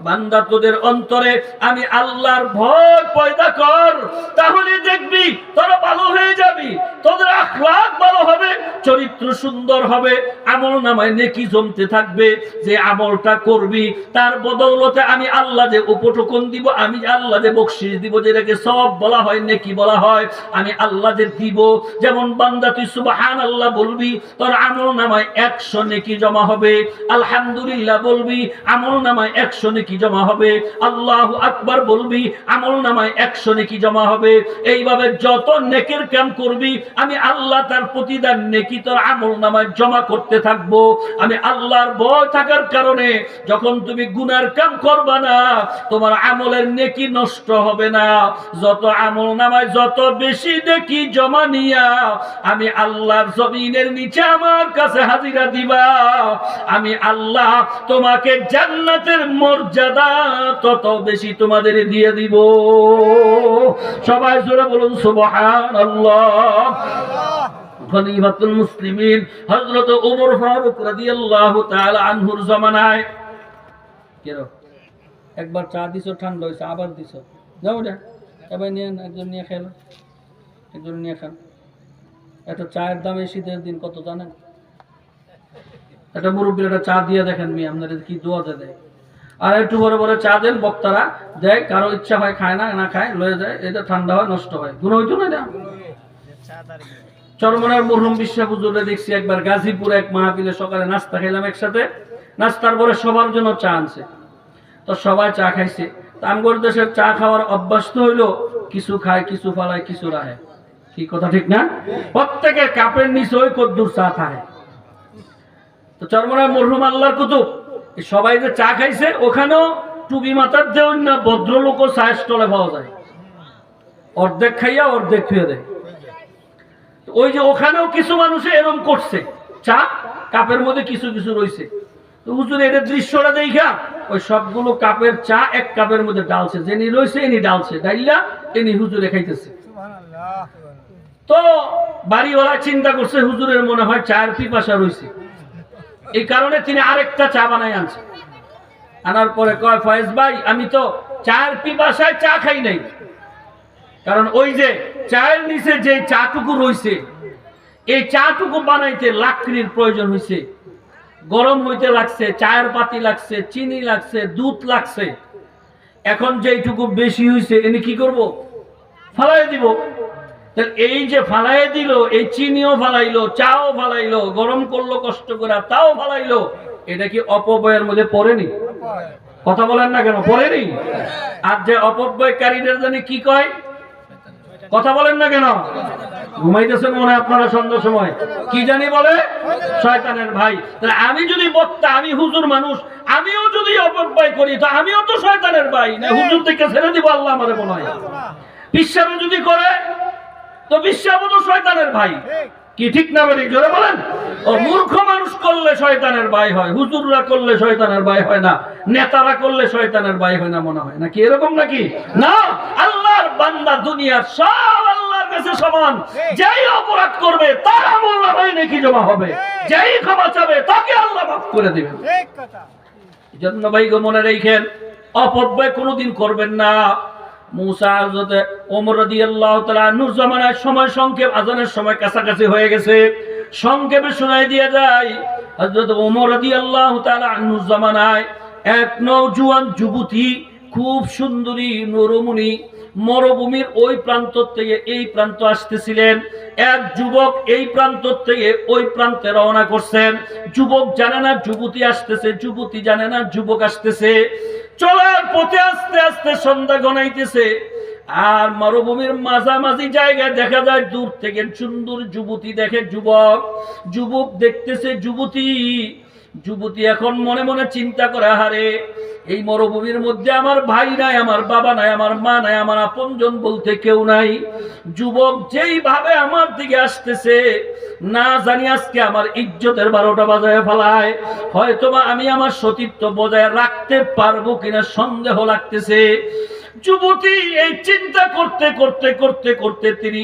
বান্দা, তোদের অন্তরে আমি আল্লাহর ভয় পয়দা কর, তাহলে দেখবি তোরা ভালো হয়ে যাবি, তোদের আখলাক ভালো হবে, চরিত্র সুন্দর হবে, আমল নামায় নেকি জমতে থাকবে। যে আমলটা করবি তার বদৌলতে আমি আল্লাহ যে উপটকন দিব, আমি আল্লাহ যে বকশিশ দিব, যেটাকে সব বলা হয়, নেকি বলা হয়, আমি আল্লাহ যে দিব। যেমন বান্দা তুই সুবহানাল্লাহ বলবি, তোর আমল নামায় 100 নেকি জমা হবে। আলহামদুলিল্লাহ বলবি, আমল নামায় 100 নেকি জমা হবে। আল্লাহু আকবার বলবি, আমল নামায় 100 নেকি জমা হবে। এইভাবে যত নেকির গুনাহের কাম করবি, আমি আল্লাহ তার প্রতিদান নেকি তোর আমলনামায় জমা করতে থাকবো। আমি আল্লাহর ভয় থাকার কারণে যখন তুমি গুনার কাম করবা না, তোমার আমলের নেকি নষ্ট হবে না। যত আমলনামায় যত বেশি নেকি জমা নিয়া আমি আল্লাহর জমিনের নিচে আমার কাছে হাজিরা দিবা, আমি আল্লাহ তোমাকে জান্নাতের মর্যাদা তত বেশি তোমাদের দিয়ে দিব। সবাই জোরে বলুন সুবহানাল্লাহ। খলিফাতুল মুসলিমিন হযরত ওমর ফারুক রাদিয়াল্লাহু তাআলা আনহুর জামানায় কেরো একবার চা দিছো, ঠান্ডা হইছে, আবার দিছো, যাও না এবার নিয়ে একজন নিয়ে খেলো, একজন নিয়ে খান। একটা চায়ের দাম এই শীতের দিন কত জানেন? একটা মুরব্বী একটা চা দিয়ে দেখেন মি আপনাদের কি দোয়াতে দেয়। আর একটু বড় বড় চা দেন, বক্তারা দেয়, কারো ইচ্ছা হয় খায় না, না খায় লয়ে যায়, এটা ঠান্ডা হয়, নষ্ট হয়, গুণ হইতো না এটা। চরমনার মরহুম বিশ্বাস হুজুরে দেখছি একবার গাজীপুরে এক মাহফিলে সকালে নাস্তা খেলাম একসাথে, নাস্তার পরে সবার জন্য চা আনছে, তো সবাই চা খাইছে। আমগর দেশের চা খাওয়ার অভ্যাস তো হইলো কিছু খায়, কিছু ফালায়, কিছু রাখে, কি কথা ঠিক না? প্রত্যেকের কাপের নিচে ওই কদ্দুর চা থাকে। তো চরমনার মরহুম আল্লাহর কুতুব সবাই যে চা খাইছে, ওখানেও টুপি মাথার দেওয়া না ভদ্রলোকও চায়ের স্টলে পাওয়া যায়, অর্ধেক খাইয়া অর্ধেক ফিরে দেয়। ওই যে ওখানেও কিছু মানুষে এরকম করছে, চা কাপের মধ্যে কিছু কিছু রয়েছে। তো হুজুর এটা দৃশ্যটা দেখা ওই সবগুলো কাপের চা এক কাপের মধ্যে ডালছে, যিনি রয়েছে ইনি ডালছে, ডাইলা ইনি হুজুরে খাইতেছে। তো বাড়িওয়ালা চিন্তা করছে হুজুরের মনে হয় চায়ের পিপাসা রয়েছে, এই কারণে তিনি আরেকটা চা বানাই আনছে। আনার পরে কয়, ফয়েজ ভাই আমি তো চায়ের পিপাসায় চা খাই নাই, কারণ ওই যে চায়ের নিচে যে চাটুকু রয়েছে এই চাটুকু বানাইতে লাকড়ির প্রয়োজন হয়েছে, গরম হইতে লাগছে, চায়ের পাতি লাগছে, চিনি লাগছে, দুধ লাগছে। এখন যেইটুকু বেশি হয়েছে এনে কি করব? ফালাই দিব। এই যে ফালাই দিল, এই চিনিও ফালাইলো, চাও ফালাইলো, গরম করলো কষ্ট করে, তাও ফালাইলো, এটা কি অপব্যয়ের মধ্যে পড়েনি? কথা বলেন না কেন? পড়েনি? আর যে অপব্যয়কারীদের জানি কি কয়? কথা বলেন না কেন? ঘুমাইতেছেন মনে হয় আপনারা সন্ধ্যার সময়, কি জানি বলে? শয়তানের ভাই। তাহলে আমি যদি বক্তা, আমি হুজুর মানুষ, আমিও যদি অপব্যয় করি তো আমিও তো শয়তানের ভাই না? হুজুর থেকে ছেড়ে দিব আল্লাহ আমারে মনে হয়। বিশ্বাসও যদি করে তো বিশ্বাসও তো শয়তানের ভাই, কি ঠিক না বলি? জোরে বলেন। ও মূর্খ মানুষ করলে শয়তানের ভাই হয়, হুজুররা করলে শয়তানের ভাই হয় না, নেতারা করলে শয়তানের ভাই হয় না মনে হয়, নাকি এরকম নাকি? না, আল্লাহর বান্দা দুনিয়ার সব আল্লাহর কাছে সমান। যেই অপরাধ করবে তার আমলনামায় নেকি জমা হবে, যেই ক্ষমা চাবে তাকে আল্লাহ মাফ করে দিবেন। ঠিক কথা। এজন্য ভাই গো মনে রাখেন, অপব্যয় কোনোদিন করবেন না। মুসা হযরত ওমর রাদিয়াল্লাহু তাআলা আনহুর জামানায় সময় সংক্ষেপ, আযানের সময় কাছাকাছি হয়ে গেছে, সংক্ষেপে শোনাই দিয়ে যায়। হযরত ওমর রাদিয়াল্লাহু তাআলা আনহুর জামানায় এক নওজোয়ান যুবতী, খুব সুন্দরী নরমণি, মরুভূমির ওই প্রান্ত থেকে এই প্রান্ত আসতেছিলেন। এক যুবক এই প্রান্ত থেকে ওই প্রান্তে রওনা করছেন। যুবক জানে না যুবতী আসতেছে, যুবতী জানে না যুবক আসতেছে। চলার পথে আস্তে আস্তে সন্ধ্যা ঘনাইতেছে, আর মরুভূমির মাঝামাঝি জায়গায় দেখা যায় দূর থেকে সুন্দর যুবতী দেখে যুবক, যুবক দেখতেছে যুবতী। যুবতী এখন মনে মনে চিন্তা করে, হারে এই মরুভূমির মধ্যে আমার ভাই নাই, আমার বাবা নাই, আমার মা নাই, আমার আপনজন বলতে কেউ নাই। যুবক যেইভাবে আমার দিকে আসতেছে, না জানি আজকে আমার ইজ্জতের 12টা বাজায় ফেলায়, হয়তোবা আমি আমার সতীত্ব বজায় রাখতে পারবো কিনা সন্দেহ লাগতেছে। যুবতী এই চিন্তা করতে করতে করতে করতে তিনি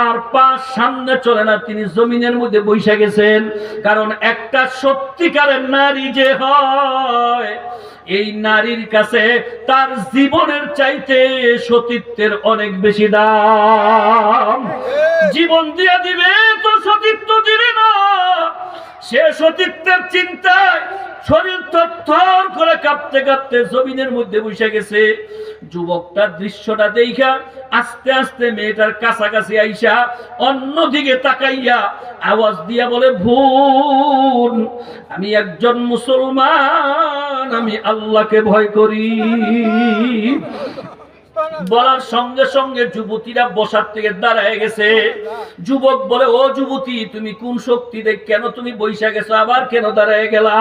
আর পা সামনে চলে না, তিনি জমিনের মধ্যে বসে গেছেন। কারণ একটা সত্যিকারের নারী যে হয়, এই নারীর কাছে তার জীবনের চাইতে সতীত্বের অনেক বেশি দাম। জীবন দিয়ে দিবে তো সতীত্ব দিবে না। সে সতীত্বের চিন্তায় শরীর থরথর করে কাঁপতে কাঁপতে জমিনের মধ্যে বসে গেছে। যুবকটার দৃশ্যটা দেখা আস্তে আস্তে মেয়েটার কাছাকাছি আইসা অন্যদিকে তাকাইয়া আওয়াজ দিয়া বলে, বোন, আমি একজন মুসলমান, আমি আল্লাহকে ভয় করি। বলার সঙ্গে সঙ্গে যুবতীরা বসার থেকে দাঁড়ায় গেছে। যুবক বলে, ও যুবতী, তুমি কোন শক্তি দেখ কেন তুমি বৈশা গেছো, আবার কেন দাঁড়ায় গেলা?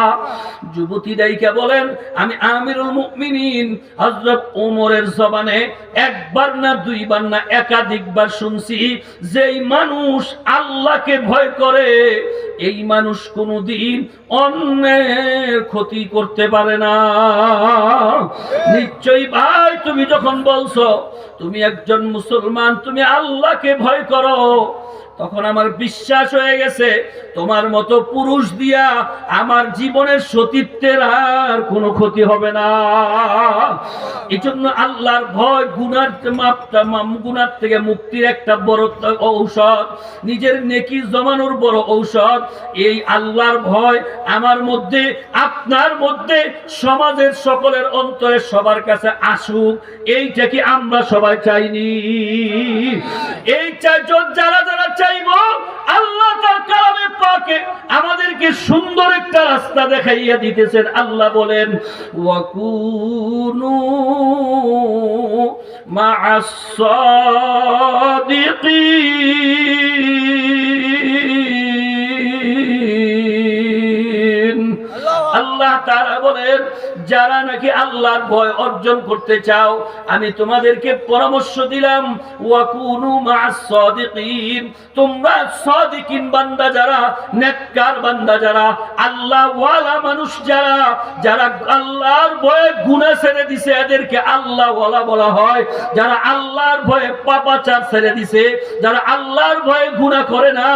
যুবতী দাইকা বলেন, আমি আমিরুল মুমিনিন হযরত ওমরের জবানে একবার না দুইবার না একাধিকবার শুনছি, যেই মানুষ আল্লাহকে ভয় করে এই মানুষ কোনদিন অন্যের ক্ষতি করতে পারে না। নিশ্চয়ই ভাই, তুমি যখন বলছো তুমি একজন মুসলমান, তুমি আল্লাহকে ভয় করো, তখন আমার বিশ্বাস হয়ে গেছে তোমার মতো পুরুষ দিয়া আমার জীবনের সতীত্বের আর কোনো ক্ষতি হবে না। এই জন্য আল্লাহর ভয় গুনার থেকে মুক্তির একটা বড় ঔষধ, নিজের নেকি জমানোর বড় ঔষধ। এই আল্লাহর ভয় আমার মধ্যে, আপনার মধ্যে, সমাজের সকলের অন্তরে সবার কাছে আসুক, এইটা কি আমরা সবাই চাইনি? এই যারা যারা চাইবো, আল্লাহ তার কালামে পাকে আমাদেরকে সুন্দর একটা রাস্তা দেখাইয়া দিতেছেন। আল্লাহ বলেন, ওয়াকুনু মা'আস সাদিকিন। আল্লাহ তাআলা বলেন, যারা নাকি আল্লাহর ভয় অর্জন করতে চাও, আমি তোমাদেরকে পরামর্শ দিলাম, ওয়াকুনু মা'আস সাদিকিন। তোমরা সাদিকিন বান্দা যারা, নেককার বান্দা যারা, আল্লাহ ওয়ালা মানুষ যারা, যারা আল্লাহর ভয়ে গুনাহ ছেড়ে দিছে, এদেরকে আল্লাহ ওয়ালা বলা হয়। যারা আল্লাহর ভয়ে পাপাচার ছেড়ে দিছে, যারা আল্লাহর ভয়ে গুনাহ করে না,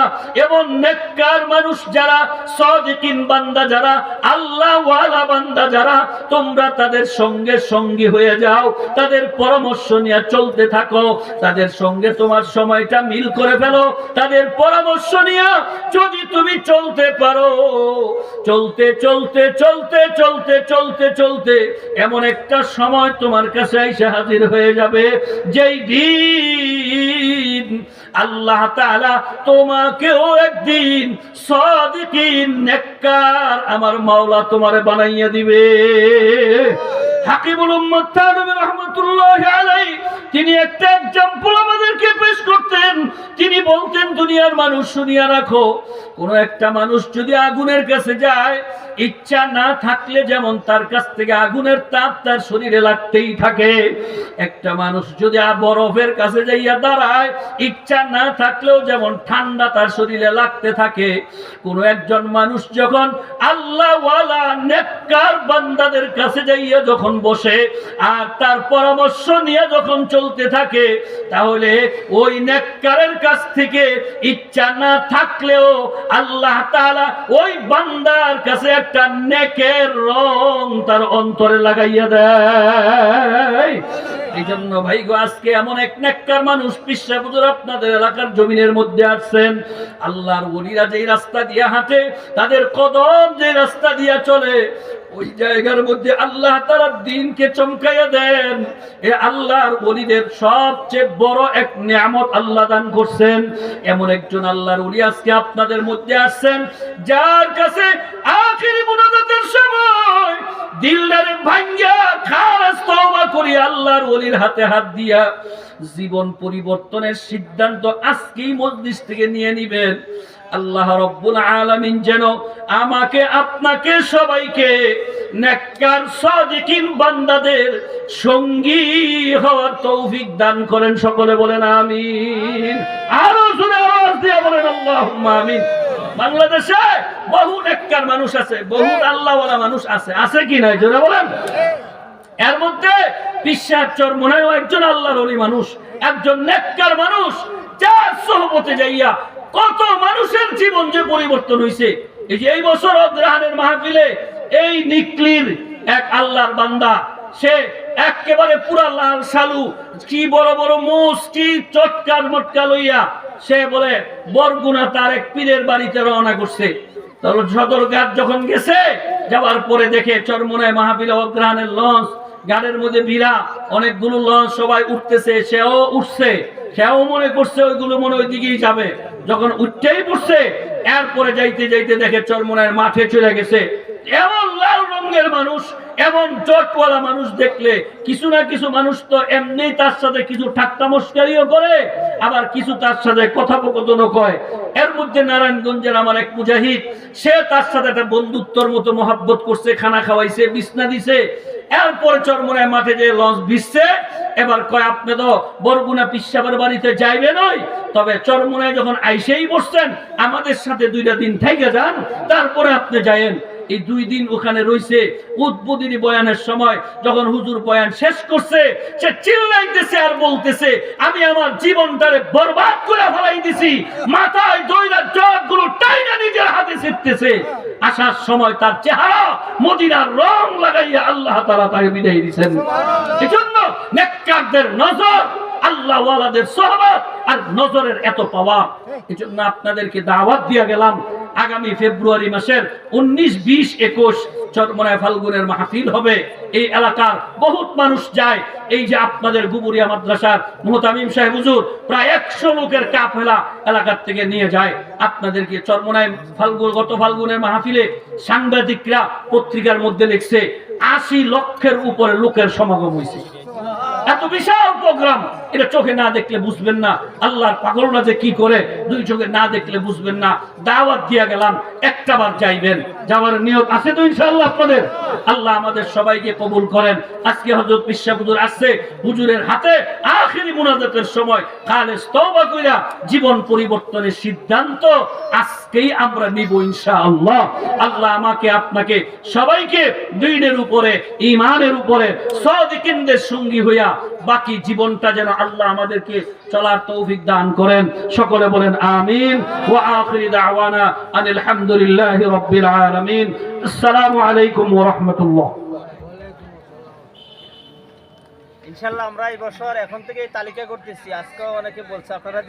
এবং নেককার মানুষ যারা, সাদিকিন বান্দা যারা, আল্লাহ ওয়ালা বান্দা যারা, তোমরা তাদের সঙ্গে সঙ্গী হয়ে যাও, তাদের পরামর্শ নিয়ে চলতে থাকো, তাদের সঙ্গে তোমার সময়টা মিল করে ফেলো। তাদের পরামর্শ নিয়ে যদি তুমি চলতে পারো, চলতে চলতে চলতে চলতে চলতে চলতে এমন একটা সময় তোমার কাছে এসে হাজির হয়ে যাবে, যেই দিন আল্লাহ তাআলা তোমাকেও একদিন সাদিকিন নেককার আমার মাওলা তোমারে বানাইয়া দিবে। হাকিমুল উম্মাত তানবী রাহমাতুল্লাহি আলাইহি তিনি একটা एग्जांपल আমাদেরকে পেশ করতেন। তিনি বলতেন, দুনিয়ার মানুষ শুনিয়া রাখো, কোন একটা মানুষ যদি আগুনের কাছে যায়, ইচ্ছা না থাকলে যেমন তার কাছ থেকে আগুনের তাপ তার শরীরে লাগতেই থাকে, একটা মানুষ যদি বরফের কাছে যাইয়া দাঁড়ায়, ইচ্ছা না থাকলেও যেমন ঠান্ডা তার শরীরে লাগতে থাকে, কোন একজন মানুষ যখন আল্লাহ ওয়ালা নেককার বান্দাদের কাছে যাইয়া যখন বসে আর তার পরামর্শ নিয়ে যখন চলতে থাকে, তাহলে ওই নেককারের কাছ থেকে ইচ্ছা না থাকলেও আল্লাহ তাআলা ওই বান্দার কাছে একটা নেকের রং তার অন্তরে লাগাইয়া দেয়। এই জন্য ভাই গো, আজকে এমন এক নেককার মানুষ পিসা হুজুর আপনাদের এলাকার জমিনের মধ্যে আসছেন। আল্লাহর ওলিরা যেই রাস্তা দিয়ে হাঁটে, তাদের কদম যে রাস্তা দিয়ে চলে, ওই জায়গার মধ্যে আল্লাহ তাআলা দ্বীনকে চমকাইয়া দেন। এ আল্লাহর ওলিদের সবচেয়ে বড় এক নিয়ামত আল্লাহ দান করছেন। এমন একজন আল্লাহর ওলি আজকে আপনাদের মধ্যে আসছেন, যার কাছে আখিরি মুনাজাতের সময় দিলটারে ভাঙ্গিয়া খালাস তওবা করি আল্লাহর ওলির হাতে হাত দিয়া জীবন পরিবর্তনের সিদ্ধান্ত আজকেই মজলিস থেকে নিয়ে নিবেন। আল্লাহ রব্বুল আলামিন যেন আমাকে, আপনাকে, সবাইকে নেককার সাদিকিন বান্দাদের সঙ্গী হওয়ার তৌফিক দান করেন। সকলে বলেন আমিন। আরো জোরে আওয়াজ দিয়ে বলেন আল্লাহুম্মা আমিন। বাংলাদেশে বহু নেককার মানুষ আছে, বহু আল্লাহওয়ালা মানুষ আছে, আছে কি নাই জোরে বলেন? এর মধ্যে বিশ্বাস চরমনায়ও একজন আল্লাহর ওলি মানুষ, একজন নেককার মানুষ, যার সোহবতে যাইয়া কত মানুষের জীবন যে পরিবর্তন হয়েছে। এই যে এই বছর অগ্রহায়ণের মাহফিলে এই নিকলির এক আল্লাহর বান্দা, সে একেবারে পুরা লাল শালু, কি বড় বড় মোষ, কি চটকার মটকা লইয়া সে বলে বরগুনা তার এক পীরের বাড়িতে রওনা করছে। তাহলে সদরঘাট যখন গেছে, যাওয়ার পরে দেখে চরমনায় মাহফিলে অগ্রহায়ণের লঞ্চ, গাড়ির মধ্যে ভিড়া অনেকগুলো লঞ্চ, সবাই উঠতেছে, সেও উঠছে, সেও মনে করছে ওইগুলো মনে ওই দিকেই যাবে। যখন উঠতেই পড়ছে, এরপরে যাইতে যাইতে দেখে চরমনায়ের মাঠে চলে গেছে। এমন লাল রঙের রঙের মানুষ, এমন জটওয়ালা মানুষ দেখলে কিছু না কিছু মানুষ তো এমনি তার সাথে কিছু ঠাট্টা মস্কারিও করে, আবার কিছু তার সাথে কথোপকথনও কয়। এর মধ্যে নারায়ণগঞ্জের আমার এক মুজাহিদ, সে তার সাথে একটা বন্ধুত্বর মতো মহাব্বত করছে, খানা খাওয়াইছে, বিছনা দিছে। এরপরে চরমোনাই মাঠে যে লঞ্চ ভিজছে, এবার কয় আপনি তো বরগুনা পিসাবের বাড়িতে যাইবেন ওই, তবে চরমোনাই যখন আইসেই বসছেন আমাদের সাথে 2টা দিন থেকে যান, তারপরে আপনি যায়েন। এই 2 দিন ওখানে রইছে। উদ্বোধনী বয়ানের সময় যখন হুজুর বয়ান শেষ করছে, সে চিল্লাইতেছে আর বলতেছে, আমি আমার জীবনটারে বরবাদ করে ফেলাই দিছি। মাথায় দইরা জগগুলো টাইনা নিজের হাতে ছিটতেছে। আসার সময় তার চেহারা মদিনার রং লাগাইয়া আল্লাহ তাআলা তাকে বিদায় দিয়েছেন। এজন্য নেককারদের নজর, আল্লাহ ওয়ালাদের সোহবত আর নজরের এত পাওয়া। এজন্য আপনাদেরকে দাওয়াত দিয়া গেলাম, আগামী ফেব্রুয়ারি মাসের 19, 20, 21 চরমোনাই ফাল্গুনের মাহফিল হবে। এই এলাকার বহুত মানুষ যায়। এই যে আপনাদের গুবুরিয়া মাদ্রাসার মুহতামিম সাহেব হুজুর প্রায় 100 লোকের কাফেলা এলাকার থেকে নিয়ে যায় আপনাদেরকে চরমোনাই গত ফাল্গুনের মাহফিলে সাংবাদিকরা পত্রিকার মধ্যে লিখছে 80 লক্ষের উপরে লোকের সমাগম হয়েছে। এত বিশাল প্রোগ্রাম, এটা চোখে না দেখলে বুঝবেন না আল্লাহর পাগলরা যে কি করে, 2 চোখে না দেখলে বুঝবেন না। দাওয়াত দিয়া গেলাম, একটাবার যাইবেন, যাওয়ার নিয়ত আছে তো ইনশাআল্লাহ আপনাদের? আল্লাহ আমাদের সবাইকে কবুল করেন। আজকে হযরত পিসা হুজুর আসছে, হুজুরের হাতে আখিরি মুনাজাতের সময় খালেস তওবা কইরা জীবন পরিবর্তনের সিদ্ধান্ত আজকেই আমরা নিব ইনশাআল্লাহ। আল্লাহ আমাকে আপনাকে সবাইকে দ্বীনের উপরে, ঈমানের উপরে সাদিকিনদের সঙ্গী হইয়া বাকি জীবনটা যেন আল্লাহ আমাদেরকে চলার তৌফিক দান করেন। সকলে বলেন আমিন। ওয়া আখিরি দাওয়ানা আনিল হামদুলিল্লাহি রাব্বিল আলামিন। আসসালামু আলাইকুম ওয়া রাহমাতুল্লাহ। ইনশাআল্লাহ আমরা এই বছর এখন থেকে তালিকা করতেছি। আজকে অনেকে বলছে আপনারা